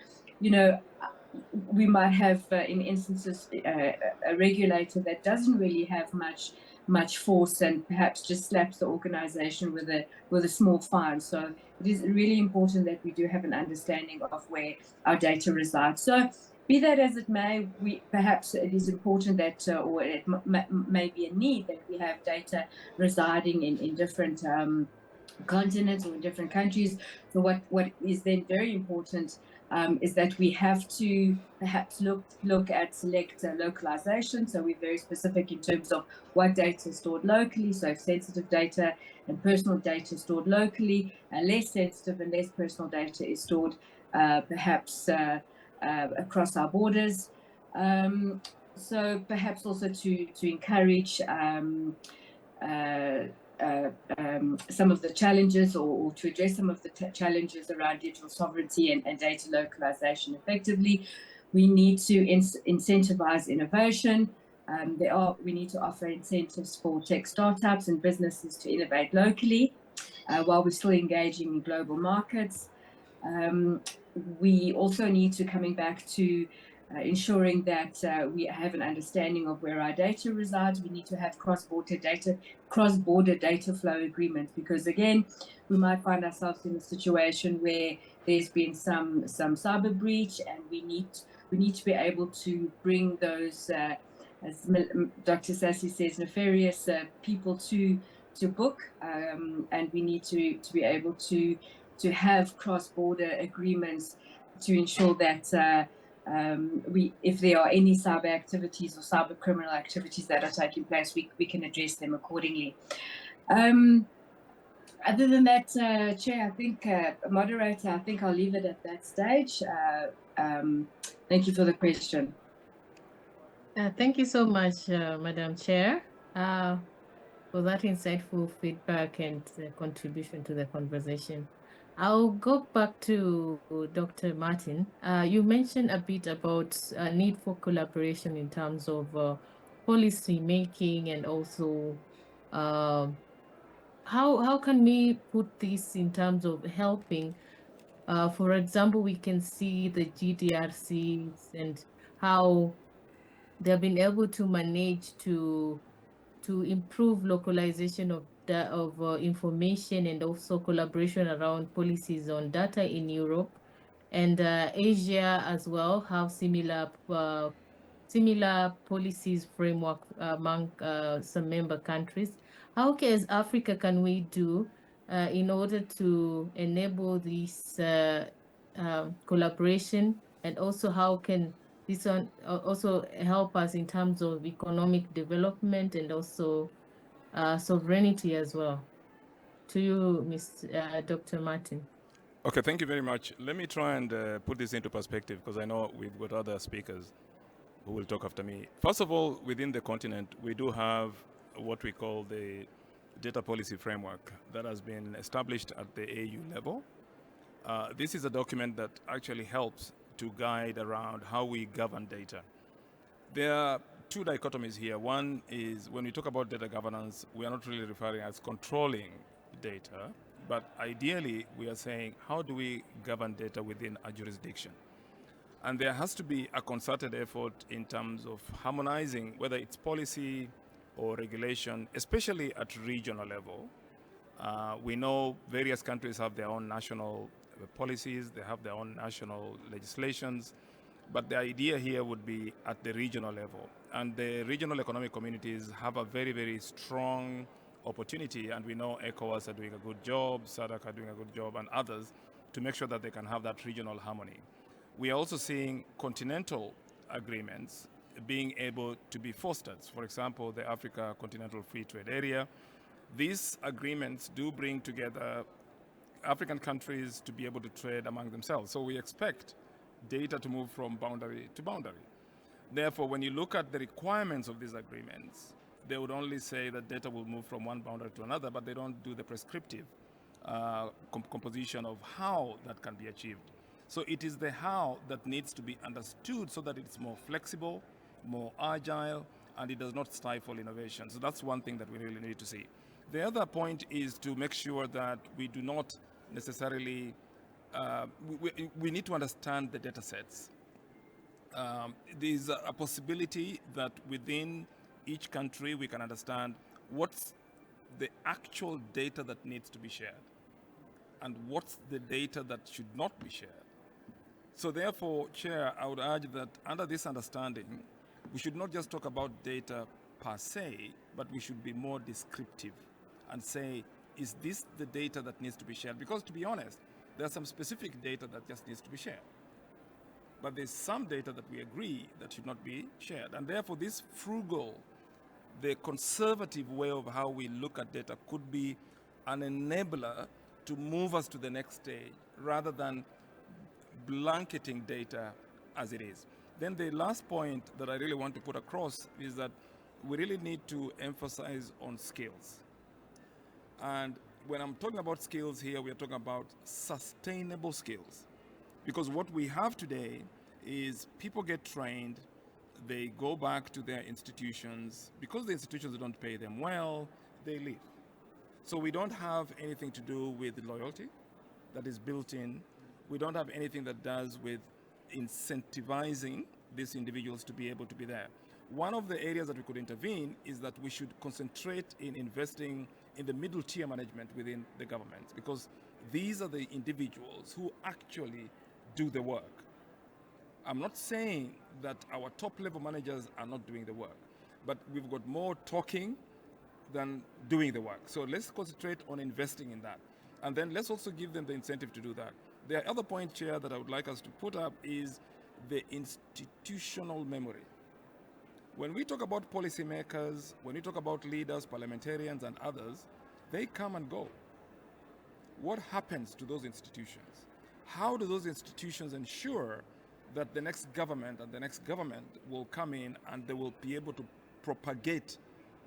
[SPEAKER 2] we might have, in instances, a regulator that doesn't really have much force and perhaps just slaps the organization with a small fine. So it is really important that we do have an understanding of where our data resides. So be that as it may, perhaps it is important that, or it may be a need that we have data residing in different continents or in different countries. So what is then very important is that we have to perhaps look at select localization. So we're very specific in terms of what data is stored locally. So sensitive data and personal data stored locally, less sensitive and less personal data is stored perhaps across our borders. So perhaps also to encourage some of the challenges or to address some of the challenges around digital sovereignty and data localization effectively, we need to incentivize innovation. We need to offer incentives for tech startups and businesses to innovate locally. while we're still engaging in global markets. We also need to, coming back to ensuring that we have an understanding of where our data resides. We need to have cross-border data flow agreements, because again, we might find ourselves in a situation where there's been some cyber breach, and we need to be able to bring those, as Dr. Sassi says, nefarious people to book, and we need to be able to have cross-border agreements to ensure that if there are any cyber activities or cyber criminal activities that are taking place, we can address them accordingly. Other than that, Chair, I think, moderator, I think I'll leave it at that stage. Thank you for the question.
[SPEAKER 8] Thank you so much, Madam Chair, for that insightful feedback and contribution to the conversation. I'll go back to Dr. Martin. You mentioned a bit about need for collaboration in terms of policy making, and also how can we put this in terms of helping? For example, we can see the GDRCs and how they've been able to manage to improve localization of information, and also collaboration around policies on data in Europe, and Asia as well have similar policies framework among some member countries. How as Africa can we do in order to enable this collaboration, and also how can this one also help us in terms of economic development and also sovereignty as well? To you, Dr. Martin.
[SPEAKER 6] Okay, thank you very much. Let me try and put this into perspective, because I know we've got other speakers who will talk after me. First of all, within the continent, we do have what we call the data policy framework that has been established at the AU level. This is a document that actually helps to guide around how we govern data. There are two dichotomies here. One is when we talk about data governance, we are not really referring as controlling data, but ideally we are saying, how do we govern data within a jurisdiction? And there has to be a concerted effort in terms of harmonizing, whether it's policy or regulation, especially at regional level. We know various countries have their own national policies, they have their own national legislations, but the idea here would be at the regional level. And the regional economic communities have a very, very strong opportunity, and we know ECOWAS are doing a good job, SADC are doing a good job, and others, to make sure that they can have that regional harmony. We are also seeing continental agreements being able to be fostered. For example, the Africa Continental Free Trade Area. These agreements do bring together African countries to be able to trade among themselves. So we expect data to move from boundary to boundary. Therefore, when you look at the requirements of these agreements, they would only say that data will move from one boundary to another, but they don't do the prescriptive composition of how that can be achieved. So it is the how that needs to be understood so that it's more flexible, more agile, and it does not stifle innovation. So that's one thing that we really need to see. The other point is to make sure that we do not necessarily, we need to understand the data sets. There's a possibility that within each country we can understand what's the actual data that needs to be shared and what's the data that should not be shared. So therefore, Chair, I would urge that under this understanding, we should not just talk about data per se, but we should be more descriptive and say, is this the data that needs to be shared? Because to be honest, there's some specific data that just needs to be shared. But there's some data that we agree that should not be shared. And therefore, this frugal, the conservative way of how we look at data could be an enabler to move us to the next stage rather than blanketing data as it is. Then the last point that I really want to put across is that we really need to emphasize on skills. And when I'm talking about skills here, we are talking about sustainable skills. Because what we have today is people get trained, they go back to their institutions. Because the institutions don't pay them well, they leave. So we don't have anything to do with loyalty that is built in. We don't have anything that does with incentivizing these individuals to be able to be there. One of the areas that we could intervene is that we should concentrate in investing in the middle tier management within the government, because these are the individuals who actually do the work. I'm not saying that our top level managers are not doing the work, but we've got more talking than doing the work. So let's concentrate on investing in that. And then let's also give them the incentive to do that. The other point, Chair, that I would like us to put up is the institutional memory. When we talk about policymakers, when we talk about leaders, parliamentarians, and others, they come and go. What happens to those institutions? How do those institutions ensure that the next government and the next government will come in and they will be able to propagate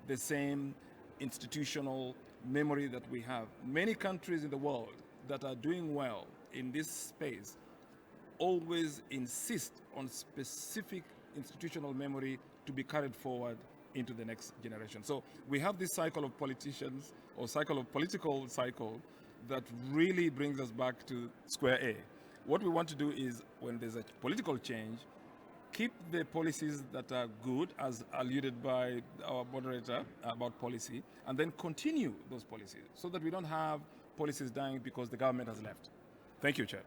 [SPEAKER 6] the same institutional memory that we have? Many countries in the world that are doing well in this space always insist on specific institutional memory to be carried forward into the next generation. So we have this cycle of politicians, or political cycle, that really brings us back to square A. What we want to do is, when there's a political change, keep the policies that are good, as alluded by our moderator about policy, and then continue those policies so that we don't have policies dying because the government has left. Thank you, Chair.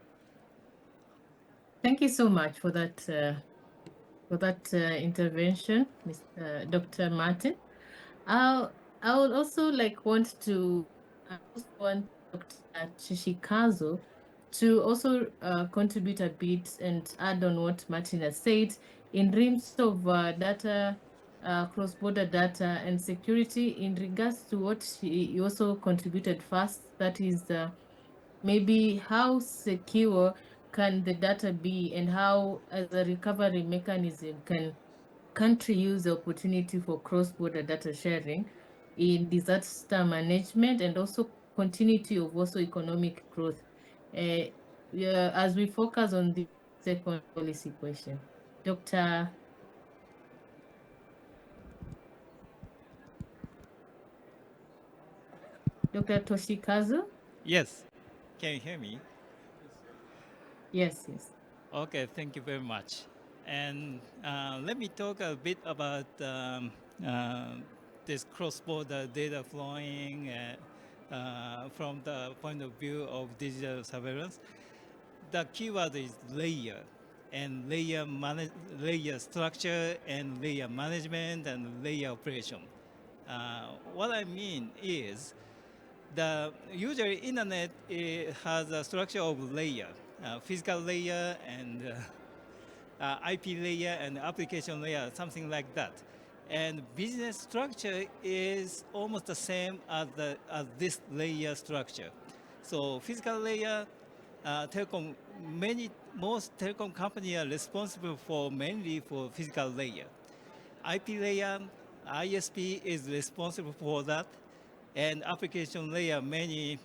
[SPEAKER 8] Thank you so much for that intervention, Dr. Martin. I would also want Dr. Chishikazu to also contribute a bit and add on what Martin has said in terms of data, cross-border data and security, in regards to what he also contributed first, that is maybe how secure can the data be, and how, as a recovery mechanism, can country use the opportunity for cross-border data sharing in disaster management and also continuity of also economic growth, as we focus on the second policy question. Dr. Toshikazu?
[SPEAKER 3] Yes. Can you hear me?
[SPEAKER 8] Yes.
[SPEAKER 3] Okay, thank you very much. And let me talk a bit about this cross-border data flowing from the point of view of digital surveillance. The keyword is layer, and layer structure, and layer management, and layer operation. What I mean is, the usually internet has a structure of layer, physical layer and IP layer and application layer, something like that. And business structure is almost the same as this layer structure. So physical layer, most telecom companies are responsible mainly for physical layer. IP layer, ISP is responsible for that. And application layer, many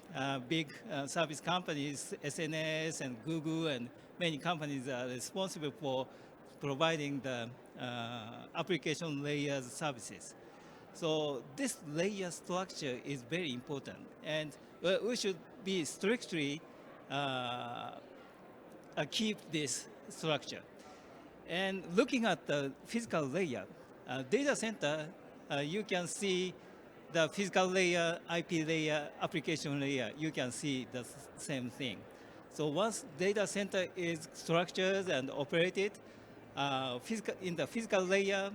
[SPEAKER 3] big service companies, SNS and Google and many companies are responsible for providing the application layer services. So this layer structure is very important, and we should be strictly keep this structure. And looking at the physical layer, data center, you can see the physical layer, IP layer, application layer, you can see the same thing. So once data center is structured and operated, in the physical layer,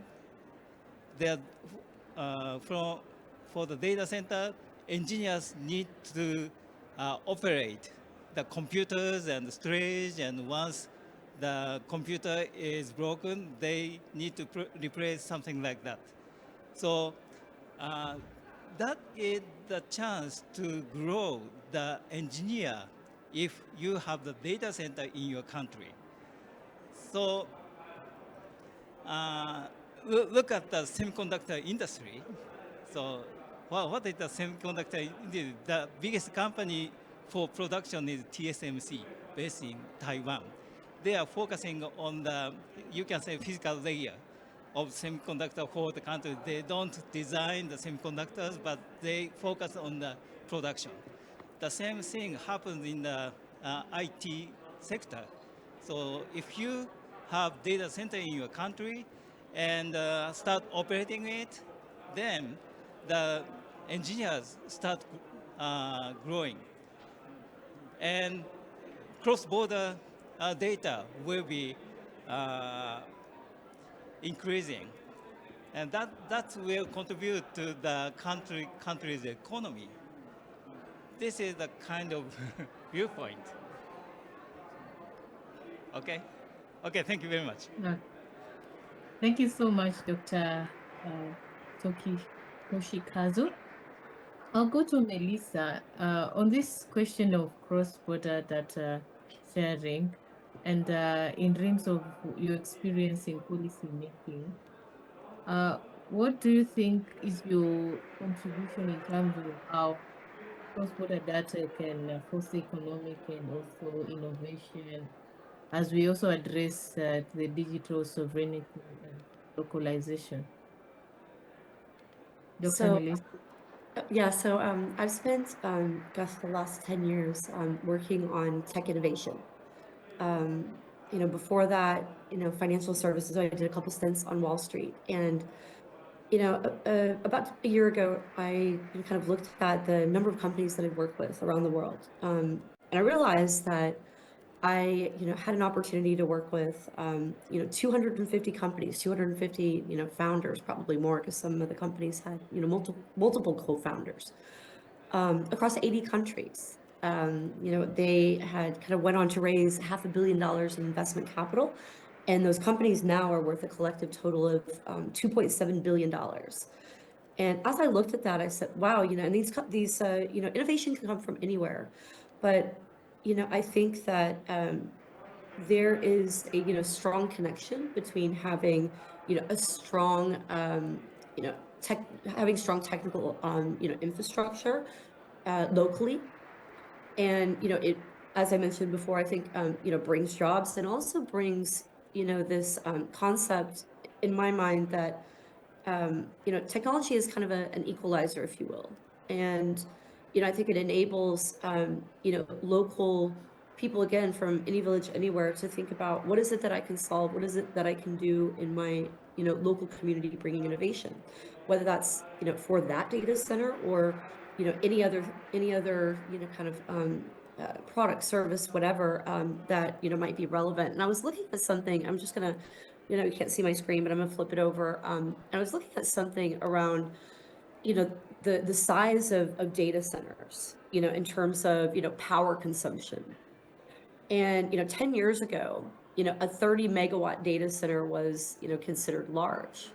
[SPEAKER 3] for the data center, engineers need to operate the computers and the storage, and once the computer is broken, they need to replace something like that. So that is the chance to grow the engineer if you have the data center in your country. So look at the semiconductor industry. So what is the semiconductor industry? The biggest company for production is TSMC, based in Taiwan. They are focusing on the, you can say, physical layer of semiconductor for the country. They don't design the semiconductors, but they focus on the production. The same thing happens in the IT sector. So if you have data center in your country and start operating it, then the engineers start growing. And cross-border data will be increasing. And that will contribute to the country's economy. This is the kind of viewpoint. Okay? Okay, thank you very much.
[SPEAKER 8] Thank you so much, Dr. Toshikazu. I'll go to Melissa on this question of cross-border data sharing and in terms of your experience in policy making. What do you think is your contribution in terms of how cross-border data can foster economic and also innovation, as we also address the digital sovereignty and localization? Dr. Melissa?
[SPEAKER 4] Yeah, so I've spent, gosh, the last 10 years working on tech innovation. Before that, financial services, I did a couple stints on Wall Street. And, about a year ago, I kind of looked at the number of companies that I'd worked with around the world. And I realized that I, had an opportunity to work with, 250 companies, 250, founders, probably more, because some of the companies had, multiple co-founders across 80 countries. They had kind of went on to raise $500 million in investment capital, and those companies now are worth a collective total of $2.7 billion. And as I looked at that, I said, wow, and these innovation can come from anywhere. But, I think that there is a, strong connection between having, a strong, having strong technical, infrastructure locally. And, it, as I mentioned before, I think, brings jobs and also brings, this concept in my mind that, technology is kind of an equalizer, if you will. And, I think it enables, local people, again, from any village, anywhere, to think about what is it that I can solve? What is it that I can do in my, local community, bringing innovation, whether that's, for that data center or, any other, kind of product, service, whatever, that, might be relevant. And I was looking at something, I'm just gonna, you can't see my screen, but I'm gonna flip it over. And I was looking at something around, the size of data centers, in terms of, power consumption. And, 10 years ago, a 30 megawatt data center was, considered large.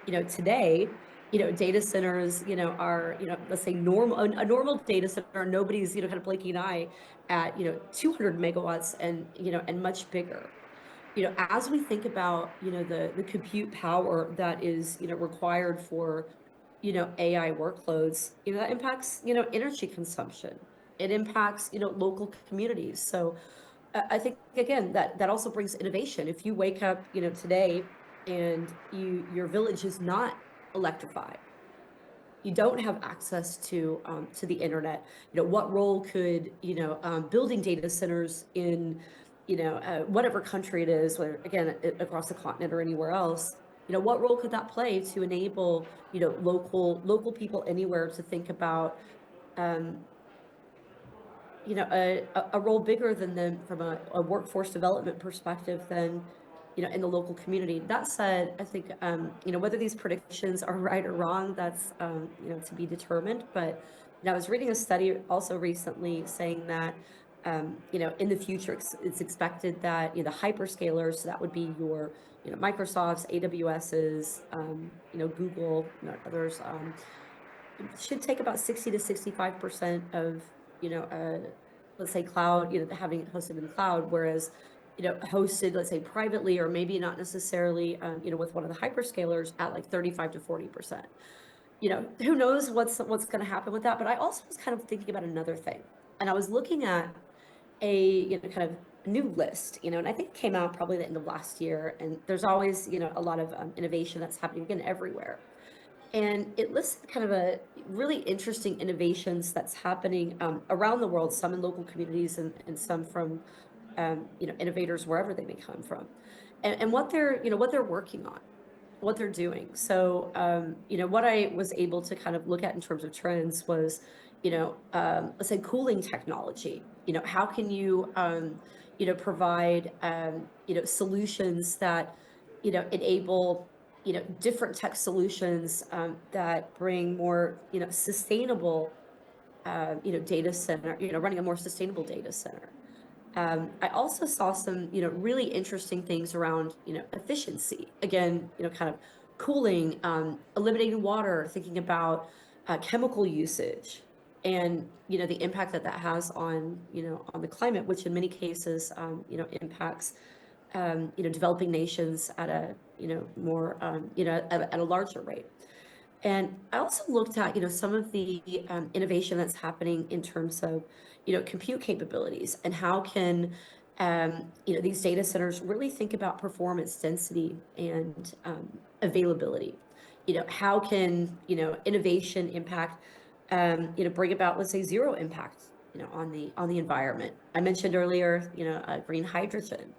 [SPEAKER 4] Today, data centers, are, let's say a normal data center, nobody's, kind of blinking an eye at, 200 megawatts and, and much bigger. As we think about, the compute power that is, required for, AI workloads, that impacts, energy consumption. It impacts, local communities. So I think, again, that also brings innovation. If you wake up, today and your village is not electrified, you don't have access to the internet, what role could, building data centers in, whatever country it is, whether, again, across the continent or anywhere else, what role could that play to enable, local people anywhere to think about, a role bigger than them from a workforce development perspective than, in the local community. That said, I think, whether these predictions are right or wrong, that's, to be determined. But, I was reading a study also recently saying that, in the future, it's expected that, the hyperscalers, so that would be your, Microsoft's, AWS's, Google, others, should take about 60 to 65% of, let's say cloud, having it hosted in the cloud, whereas, hosted, let's say privately, or maybe not necessarily, with one of the hyperscalers at like 35 to 40%. Who knows what's going to happen with that? But I also was kind of thinking about another thing, and I was looking at a, kind of new list, and I think it came out probably the end of last year. And there's always, a lot of innovation that's happening again everywhere. And it lists kind of a really interesting innovations that's happening around the world, some in local communities and some from innovators wherever they may come from, and what they're working on, what they're doing. So what I was able to kind of look at in terms of trends was let's say cooling technology. How can you provide solutions that enable different tech solutions that bring more sustainable data center, running a more sustainable data center. I also saw some, really interesting things around, efficiency. Again, kind of cooling, eliminating water, thinking about chemical usage, and the impact that that has on, on the climate, which in many cases, impacts, developing nations at a, more, at a larger rate. And I also looked at, some of the innovation that's happening in terms of, compute capabilities and how can, these data centers really think about performance density and availability. How can, innovation impact, bring about, let's say, zero impact, on the environment. I mentioned earlier, green hydrogen.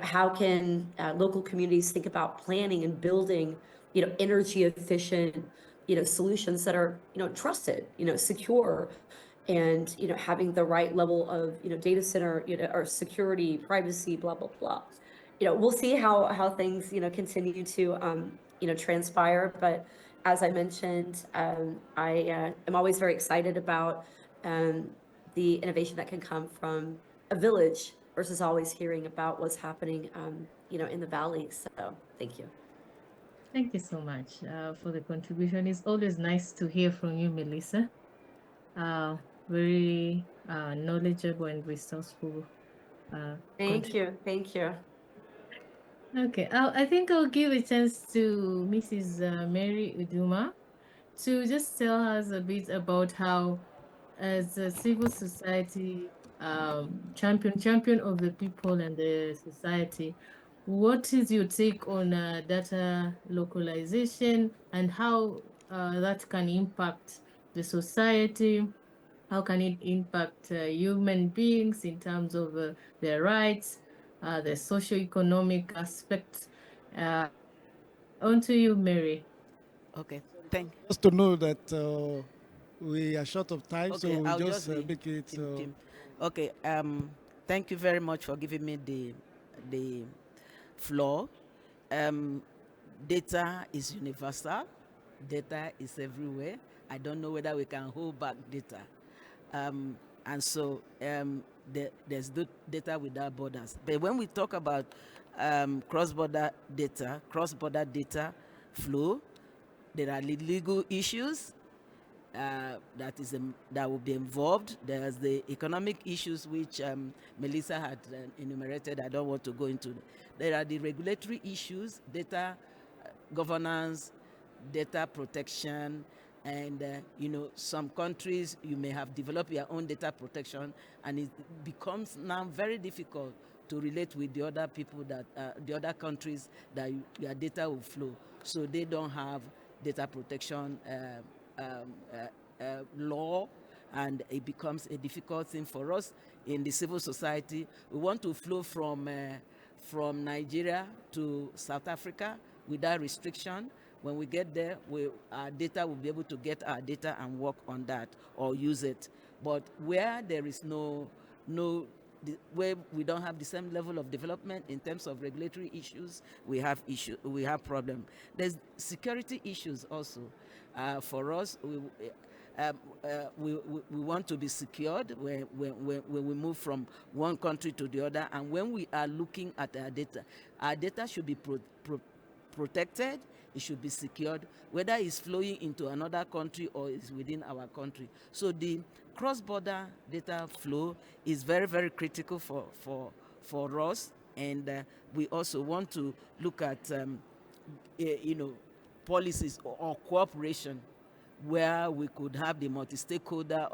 [SPEAKER 4] How can local communities think about planning and building, energy efficient, solutions that are, trusted, secure, and, having the right level of, data center, or security, privacy, blah, blah, blah. We'll see how things, continue to, transpire. But as I mentioned, I am always very excited about the innovation that can come from a village versus always hearing about what's happening, in the valley. So thank you.
[SPEAKER 8] Thank you so much for the contribution. It's always nice to hear from you, Melissa. Very knowledgeable and resourceful.
[SPEAKER 4] Thank you. Thank you.
[SPEAKER 8] Okay, I think I'll give a chance to Mrs. Mary Uduma to just tell us a bit about how, as a civil society champion of the people and the society, what is your take on data localization and how that can impact the society? How can it impact human beings in terms of their rights, the socio-economic aspects? On to you, Mary.
[SPEAKER 7] Okay, thank you.
[SPEAKER 1] Just to know that we are short of time, so
[SPEAKER 7] Okay,
[SPEAKER 1] we'll
[SPEAKER 7] I'll
[SPEAKER 1] just
[SPEAKER 7] be
[SPEAKER 1] make it.
[SPEAKER 7] Tim. Okay, thank you very much for giving me the floor. Data is universal. Data is everywhere. I don't know whether we can hold back data. And so there's data without borders. But when we talk about cross-border data flow, there are legal issues that will be involved. There's the economic issues which Melissa had enumerated. I don't want to go into. There are the regulatory issues, data governance, data protection, and some countries you may have developed your own data protection, and it becomes now very difficult to relate with the other people that the other countries that your data will flow. So they don't have data protection law, and it becomes a difficult thing for us in the civil society. We want to flow from Nigeria to South Africa without restriction. When we get there, our data will be able to get our data and work on that or use it. But where there is where we don't have the same level of development in terms of regulatory issues, we have problem. There's security issues also. For us, we want to be secured when we move from one country to the other, and when we are looking at our data should be protected. It should be secured, whether it's flowing into another country or is within our country. So the cross-border data flow is very, very critical for us, and we also want to look at policies or cooperation where we could have the multi-stakeholder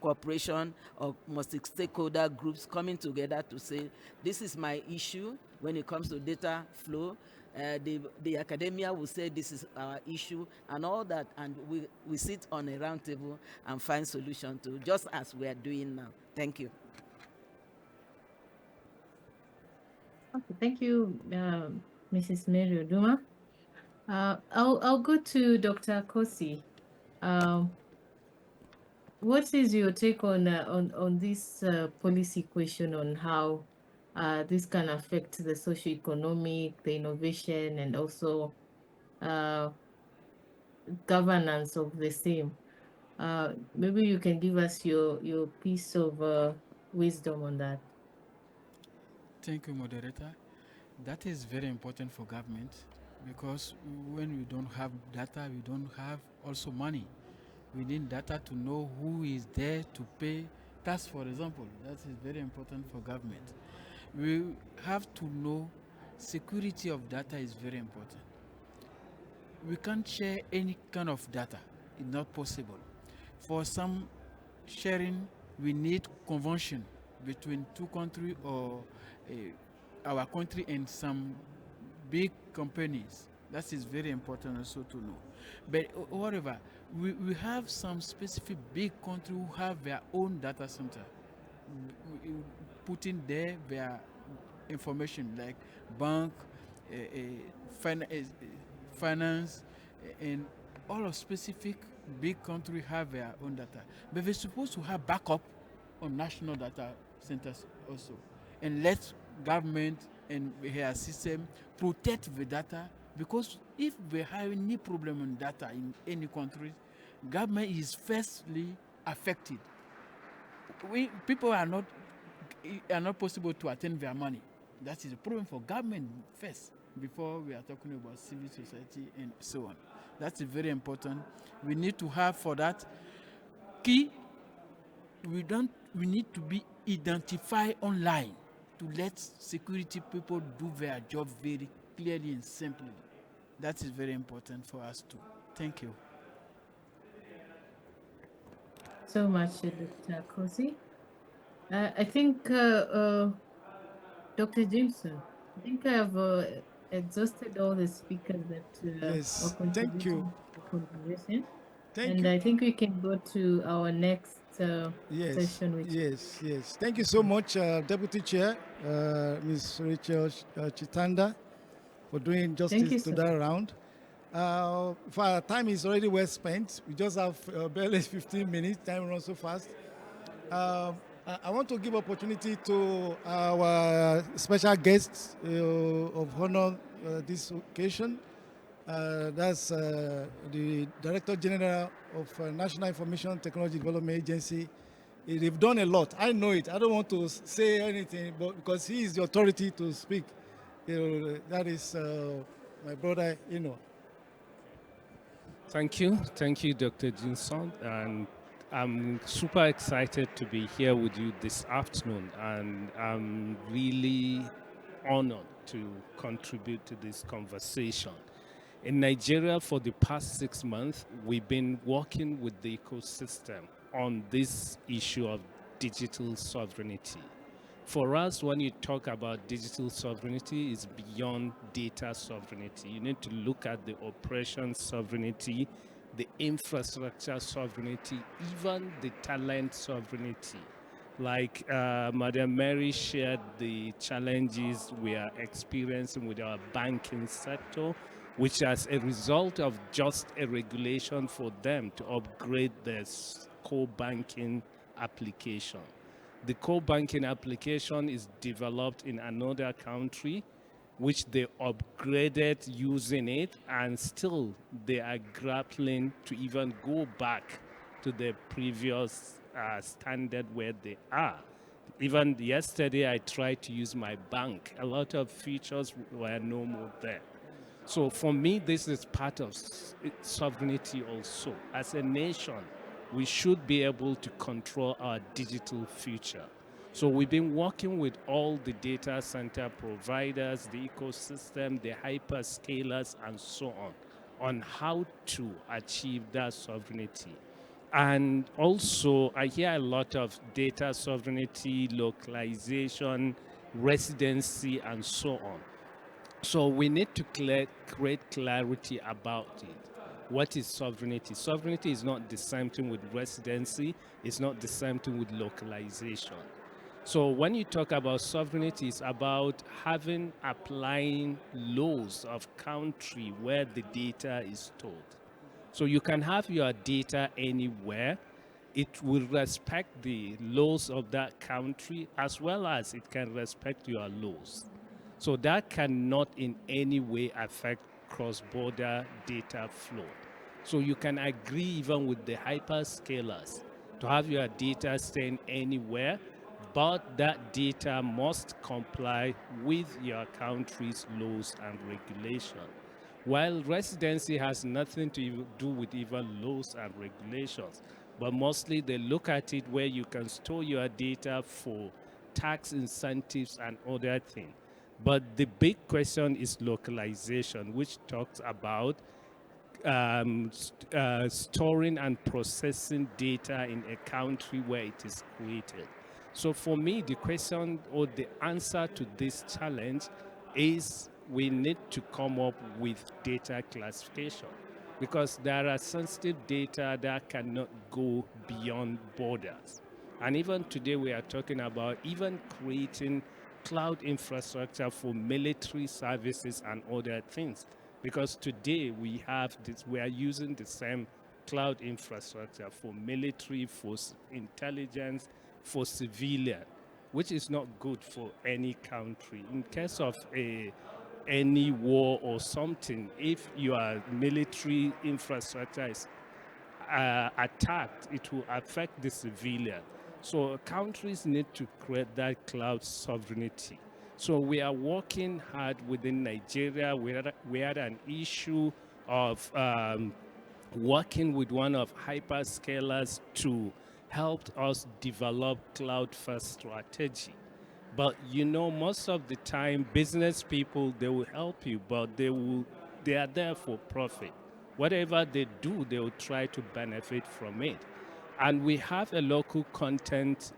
[SPEAKER 7] cooperation or multi-stakeholder groups coming together to say, this is my issue when it comes to data flow. The academia will say this is our issue and all that, and we sit on a round table and find solution to, just as we are doing now. Thank you.
[SPEAKER 8] Okay, thank you, Mrs. Mary Oduma. I'll go to Dr. Kosi. What is your take on this policy question on how this can affect the socioeconomic, the innovation, and also governance of the same? Maybe you can give us your piece of wisdom on that.
[SPEAKER 5] Thank you, moderator. That is very important for government, because when we don't have data, we don't have also money. We need data to know who is there to pay tax, for example. That is very important for government. We have to know security of data is very important. We can't share any kind of data. It's not possible. For some sharing, we need convention between two countries or our country and some big companies. That is very important also to know. But whatever, we have some specific big countries who have their own data center, putting there their information like bank, finance, and all of specific big countries have their own data. But they're supposed to have backup on national data centers also, and let government and their system protect the data, because if we have any problem on data in any country, government is firstly affected. People are not possible to attend their money. That is a problem for government first, before we are talking about civil society and so on. That's very important. We need to have for that key. We need to be identified online to let security people do their job very clearly and simply. That is very important for us too. Thank you.
[SPEAKER 8] So much, Dr. Kosi. I think, Dr. Jameson, I think I have exhausted all the speakers that
[SPEAKER 1] Yes,
[SPEAKER 8] are contributing
[SPEAKER 1] thank you.
[SPEAKER 8] to the conversation.
[SPEAKER 1] Thank
[SPEAKER 8] And
[SPEAKER 1] you.
[SPEAKER 8] I think we can go to our next session.
[SPEAKER 1] Yes. Thank you so much, Deputy Chair, Ms. Rachel Chitanda, for doing justice to that round. For our time is already well spent. We just have barely 15 minutes. Time runs so fast. I want to give opportunity to our special guests of honor this occasion. That's the Director General of National Information Technology Development Agency. They've done a lot. I know it. I don't want to say anything, but because he is the authority to speak, that is my brother,
[SPEAKER 9] Thank you, Dr. Jinson, and I'm super excited to be here with you this afternoon, and I'm really honored to contribute to this conversation. In Nigeria, for the past 6 months, we've been working with the ecosystem on this issue of digital sovereignty. For us, when you talk about digital sovereignty, it's beyond data sovereignty. You need to look at the operation sovereignty, the infrastructure sovereignty, even the talent sovereignty. Like Madam Mary shared the challenges we are experiencing with our banking sector, which as a result of just a regulation for them to upgrade their core banking application. The core banking application is developed in another country, which they upgraded using it, and still they are grappling to even go back to the previous standard where they are. Even yesterday, I tried to use my bank. A lot of features were no more there. So for me, this is part of sovereignty also. As a nation, we should be able to control our digital future. So we've been working with all the data center providers, the ecosystem, the hyperscalers, and so on how to achieve that sovereignty. And also, I hear a lot of data sovereignty, localization, residency, and so on. So we need to create clarity about it. What is sovereignty? Sovereignty is not the same thing with residency. It's not the same thing with localization. So when you talk about sovereignty, it's about applying laws of country where the data is stored. So you can have your data anywhere. It will respect the laws of that country as well as it can respect your laws. So that cannot in any way affect cross-border data flow. So you can agree even with the hyperscalers to have your data staying anywhere, but that data must comply with your country's laws and regulation. While residency has nothing to do with even laws and regulations, but mostly they look at it where you can store your data for tax incentives and other things. But the big question is localization, which talks about storing and processing data in a country where it is created. So for me, the question or the answer to this challenge is we need to come up with data classification, because there are sensitive data that cannot go beyond borders. And even today we are talking about even creating cloud infrastructure for military services and other things. Because today we are using the same cloud infrastructure for military, for intelligence, for civilian, which is not good for any country. In case of any war or something, if your military infrastructure is attacked, it will affect the civilian. So countries need to create that cloud sovereignty. So we are working hard within Nigeria. We had an issue of working with one of hyperscalers to help us develop cloud first strategy. But most of the time, business people, they will help you, but they are there for profit. Whatever they do, they will try to benefit from it. And we have a local content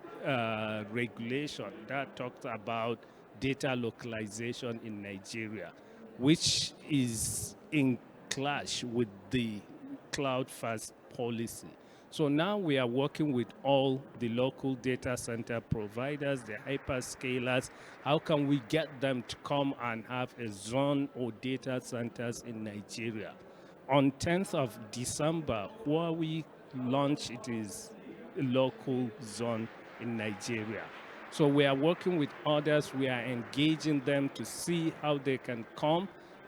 [SPEAKER 9] regulation that talks about data localization in Nigeria, which is in clash with the cloud first policy. So now we are working with all the local data center providers, the hyperscalers. How can we get them to come and have a zone or data centers in Nigeria? On 10th of December, Huawei launched its local zone in Nigeria. So we are working with others. We are engaging them to see how they can come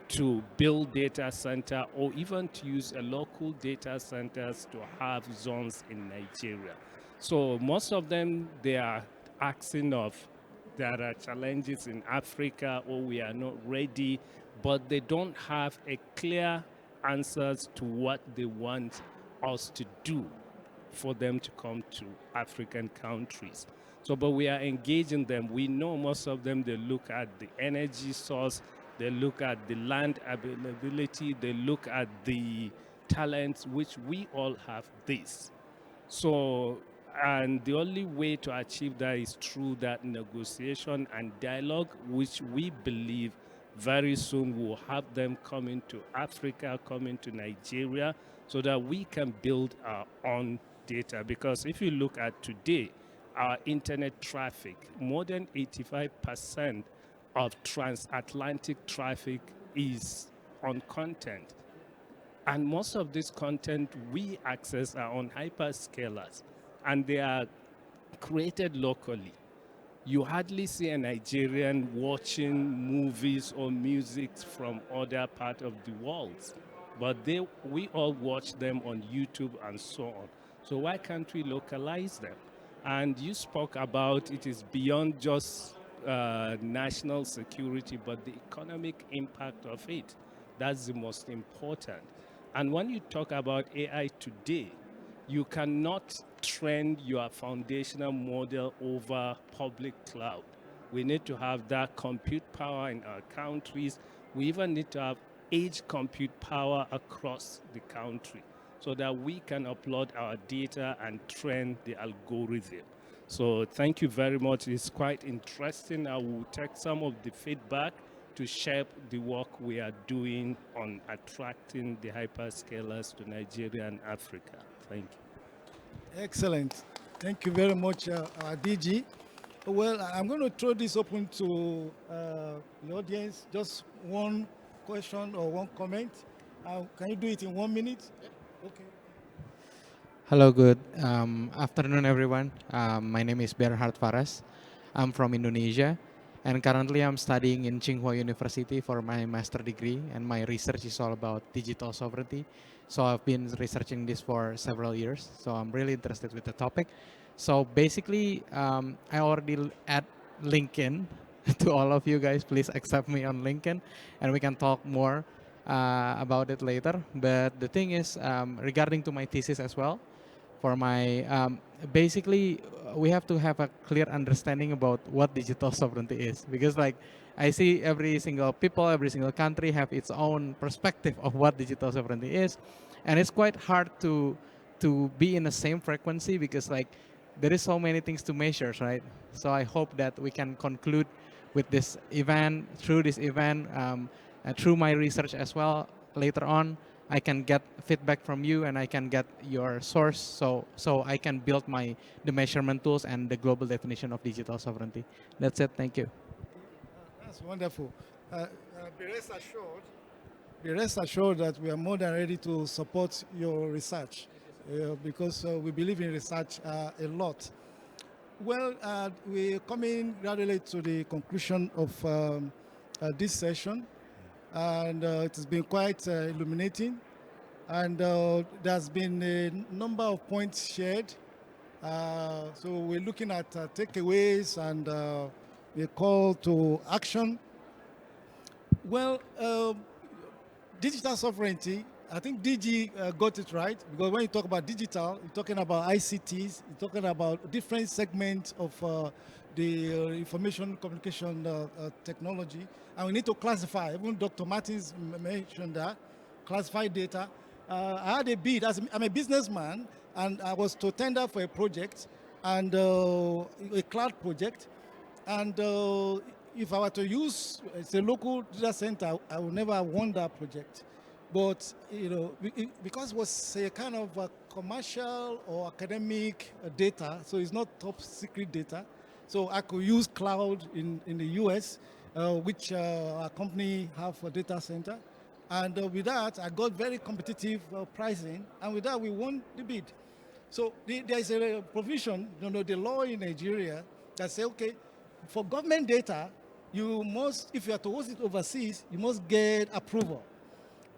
[SPEAKER 9] to build data center or even to use a local data centers to have zones in Nigeria. So most of them, they are asking of, there are challenges in Africa or we are not ready, but they don't have a clear answers to what they want us to do for them to come to African countries. So, but we are engaging them. We know most of them, they look at the energy source, they look at the land availability, they look at the talents, which we all have this. So, and the only way to achieve that is through that negotiation and dialogue, which we believe very soon we'll have them coming to Africa, coming to Nigeria, so that we can build our own data. Because if you look at today, our internet traffic, more than 85% of transatlantic traffic is on content. And most of this content we access are on hyperscalers, and they are created locally. You hardly see a Nigerian watching movies or music from other part of the world, but we all watch them on YouTube and so on. So why can't we localize them? And you spoke about it is beyond just national security, but the economic impact of it. That's the most important. And when you talk about AI today, you cannot train your foundational model over public cloud. We need to have that compute power in our countries. We even need to have edge compute power across the country so that we can upload our data and train the algorithm. So thank you very much. It's quite interesting. I will take some of the feedback to shape the work we are doing on attracting the hyperscalers to Nigeria and Africa. Thank you.
[SPEAKER 1] Excellent. Thank you very much, our DG. Well, I'm going to throw this open to the audience. Just one question or one comment. Can you do it in 1 minute? Okay.
[SPEAKER 10] Hello, good afternoon, everyone. My name is Berhard Faras. I'm from Indonesia, and currently I'm studying in Tsinghua University for my master degree, and my research is all about digital sovereignty. So I've been researching this for several years, so I'm really interested with the topic. So basically, I already add LinkedIn to all of you guys. Please accept me on LinkedIn, and we can talk more about it later. But the thing is, regarding to my thesis as well, for my basically we have to have a clear understanding about what digital sovereignty is, because like I see every single people, every single country have its own perspective of what digital sovereignty is, and it's quite hard to be in the same frequency, because like there is so many things to measure, right? So I hope that we can conclude with this event, through this event, and through my research as well later on, I can get feedback from you and I can get your source, so I can build the measurement tools and the global definition of digital sovereignty. That's it. Thank you.
[SPEAKER 1] That's wonderful. Be rest assured that we are more than ready to support your research, because we believe in research a lot. Well, we're coming gradually to the conclusion of this session. And it has been quite illuminating, and there's been a number of points shared. So we're looking at takeaways and a call to action. Well, digital sovereignty, I think DG got it right, because when you talk about digital, you're talking about ICTs, you're talking about different segments of the information communication technology, and we need to classify. Even Dr. Martins mentioned that, classify data. I had a bid, I'm a businessman, and I was to tender for a project, and a cloud project, and if I were to use a local data center, I would never have won that project. But because it was a kind of a commercial or academic data, so it's not top secret data. So I could use cloud in the US, which our company have a data center. And with that, I got very competitive pricing. And with that, we won the bid. So there is a provision, the law in Nigeria that says, okay, for government data, you must, if you are to host it overseas, you must get approval.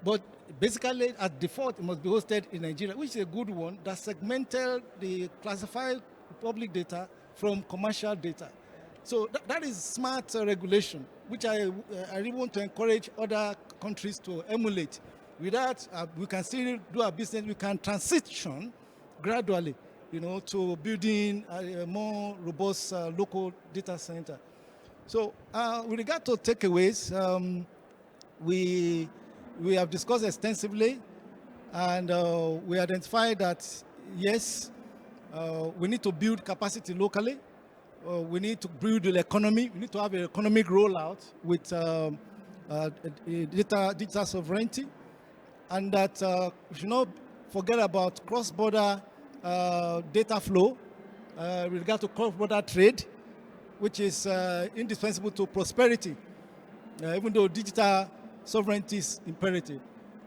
[SPEAKER 1] But basically, at default, it must be hosted in Nigeria, which is a good one that segmented the classified public data from commercial data. So that is smart regulation, which I really want to encourage other countries to emulate. With that, we can still do our business. We can transition gradually, to building a more robust local data center. So with regard to takeaways, we have discussed extensively, and we identified that, yes, we need to build capacity locally. We need to build the economy. We need to have an economic rollout with digital sovereignty, and that we should not forget about cross-border data flow with regard to cross-border trade, which is indispensable to prosperity, even though digital sovereignty is imperative.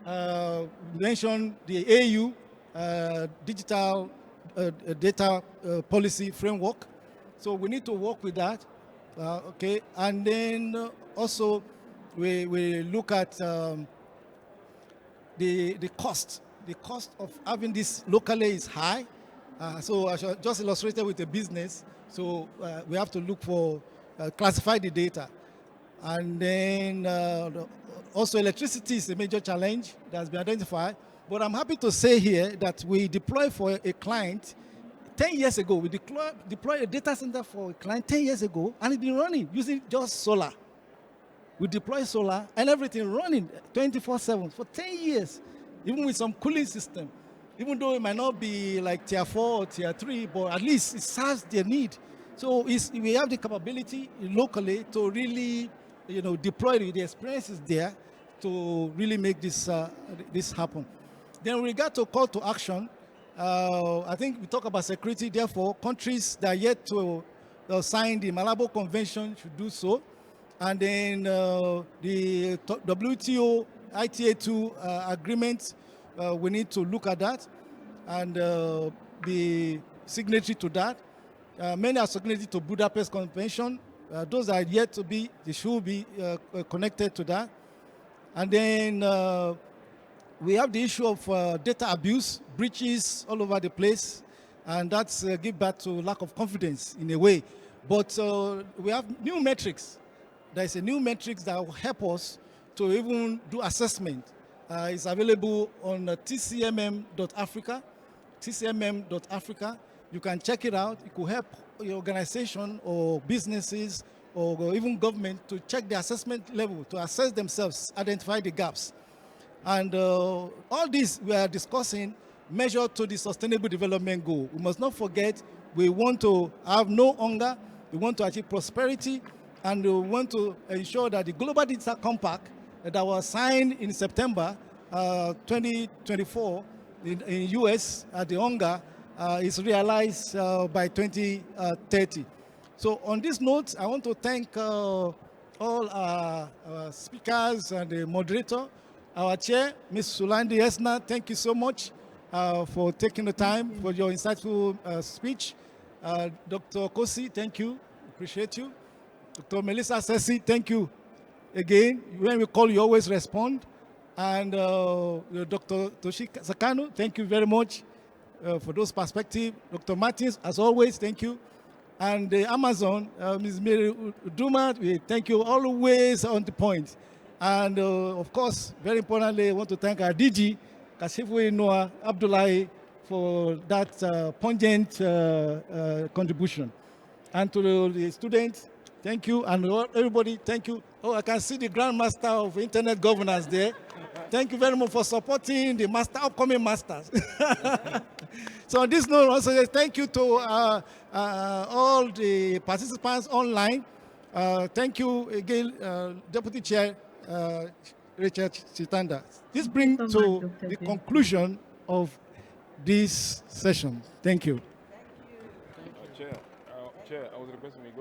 [SPEAKER 1] We mentioned the AU digital data policy framework. So we need to work with that, okay? And then also we look at the cost. The cost of having this locally is high. So I just illustrated with a business. So we have to look for, classify the data. And then also electricity is a major challenge that has been identified. But I'm happy to say here that we deploy for a client 10 years ago. We deployed a data center for a client 10 years ago, and it's been running using just solar. We deploy solar and everything running 24/7 for 10 years, even with some cooling system. Even though it might not be like tier 4 or tier 3, but at least it serves their need. So we have the capability locally to really deploy the experiences there to really make this happen. Then, with regard to call to action, I think we talk about security. Therefore, countries that are yet to sign the Malabo Convention should do so. And then the WTO ITA2 agreement, we need to look at that and be signatory to that. Many are signatory to Budapest Convention. Those are yet to be, they should be connected to that. And then we have the issue of data abuse, breaches all over the place, and that's give back to lack of confidence in a way. But we have new metrics. There is a new metrics that will help us to even do assessment. It's available on tcmm.africa, tcmm.africa. You can check it out. It could help your organization or businesses or even government to check the assessment level, to assess themselves, identify the gaps. And all this we are discussing measure to the Sustainable Development Goal. We must not forget we want to have no hunger, we want to achieve prosperity, and we want to ensure that the Global Digital Compact that was signed in September 2024 in US at the hunger is realized by 2030. So on this note, I want to thank all our speakers and the moderator. Our chair, Ms. Sulandi Esna, thank you so much for taking the time for your insightful speech. Dr. Kosi, thank you, appreciate you. Dr. Melissa Sessi, thank you again. When we call, you always respond. And Dr. Toshi Sakano, thank you very much for those perspectives. Dr. Martins, as always, thank you. And the Amazon, Ms. Mary Uduma, we thank you, always on the point. And of course, very importantly, I want to thank our DG, Kashifu Noah Abdullahi, for that pungent contribution. And to the students, thank you. And everybody, thank you. Oh, I can see the Grandmaster of Internet Governance there. Thank you very much for supporting the upcoming masters. So on this note, also thank you to all the participants online. Thank you again, Deputy Chair Richard Chitanda. This brings to the conclusion of this session. Thank you.
[SPEAKER 6] Chair, I was requesting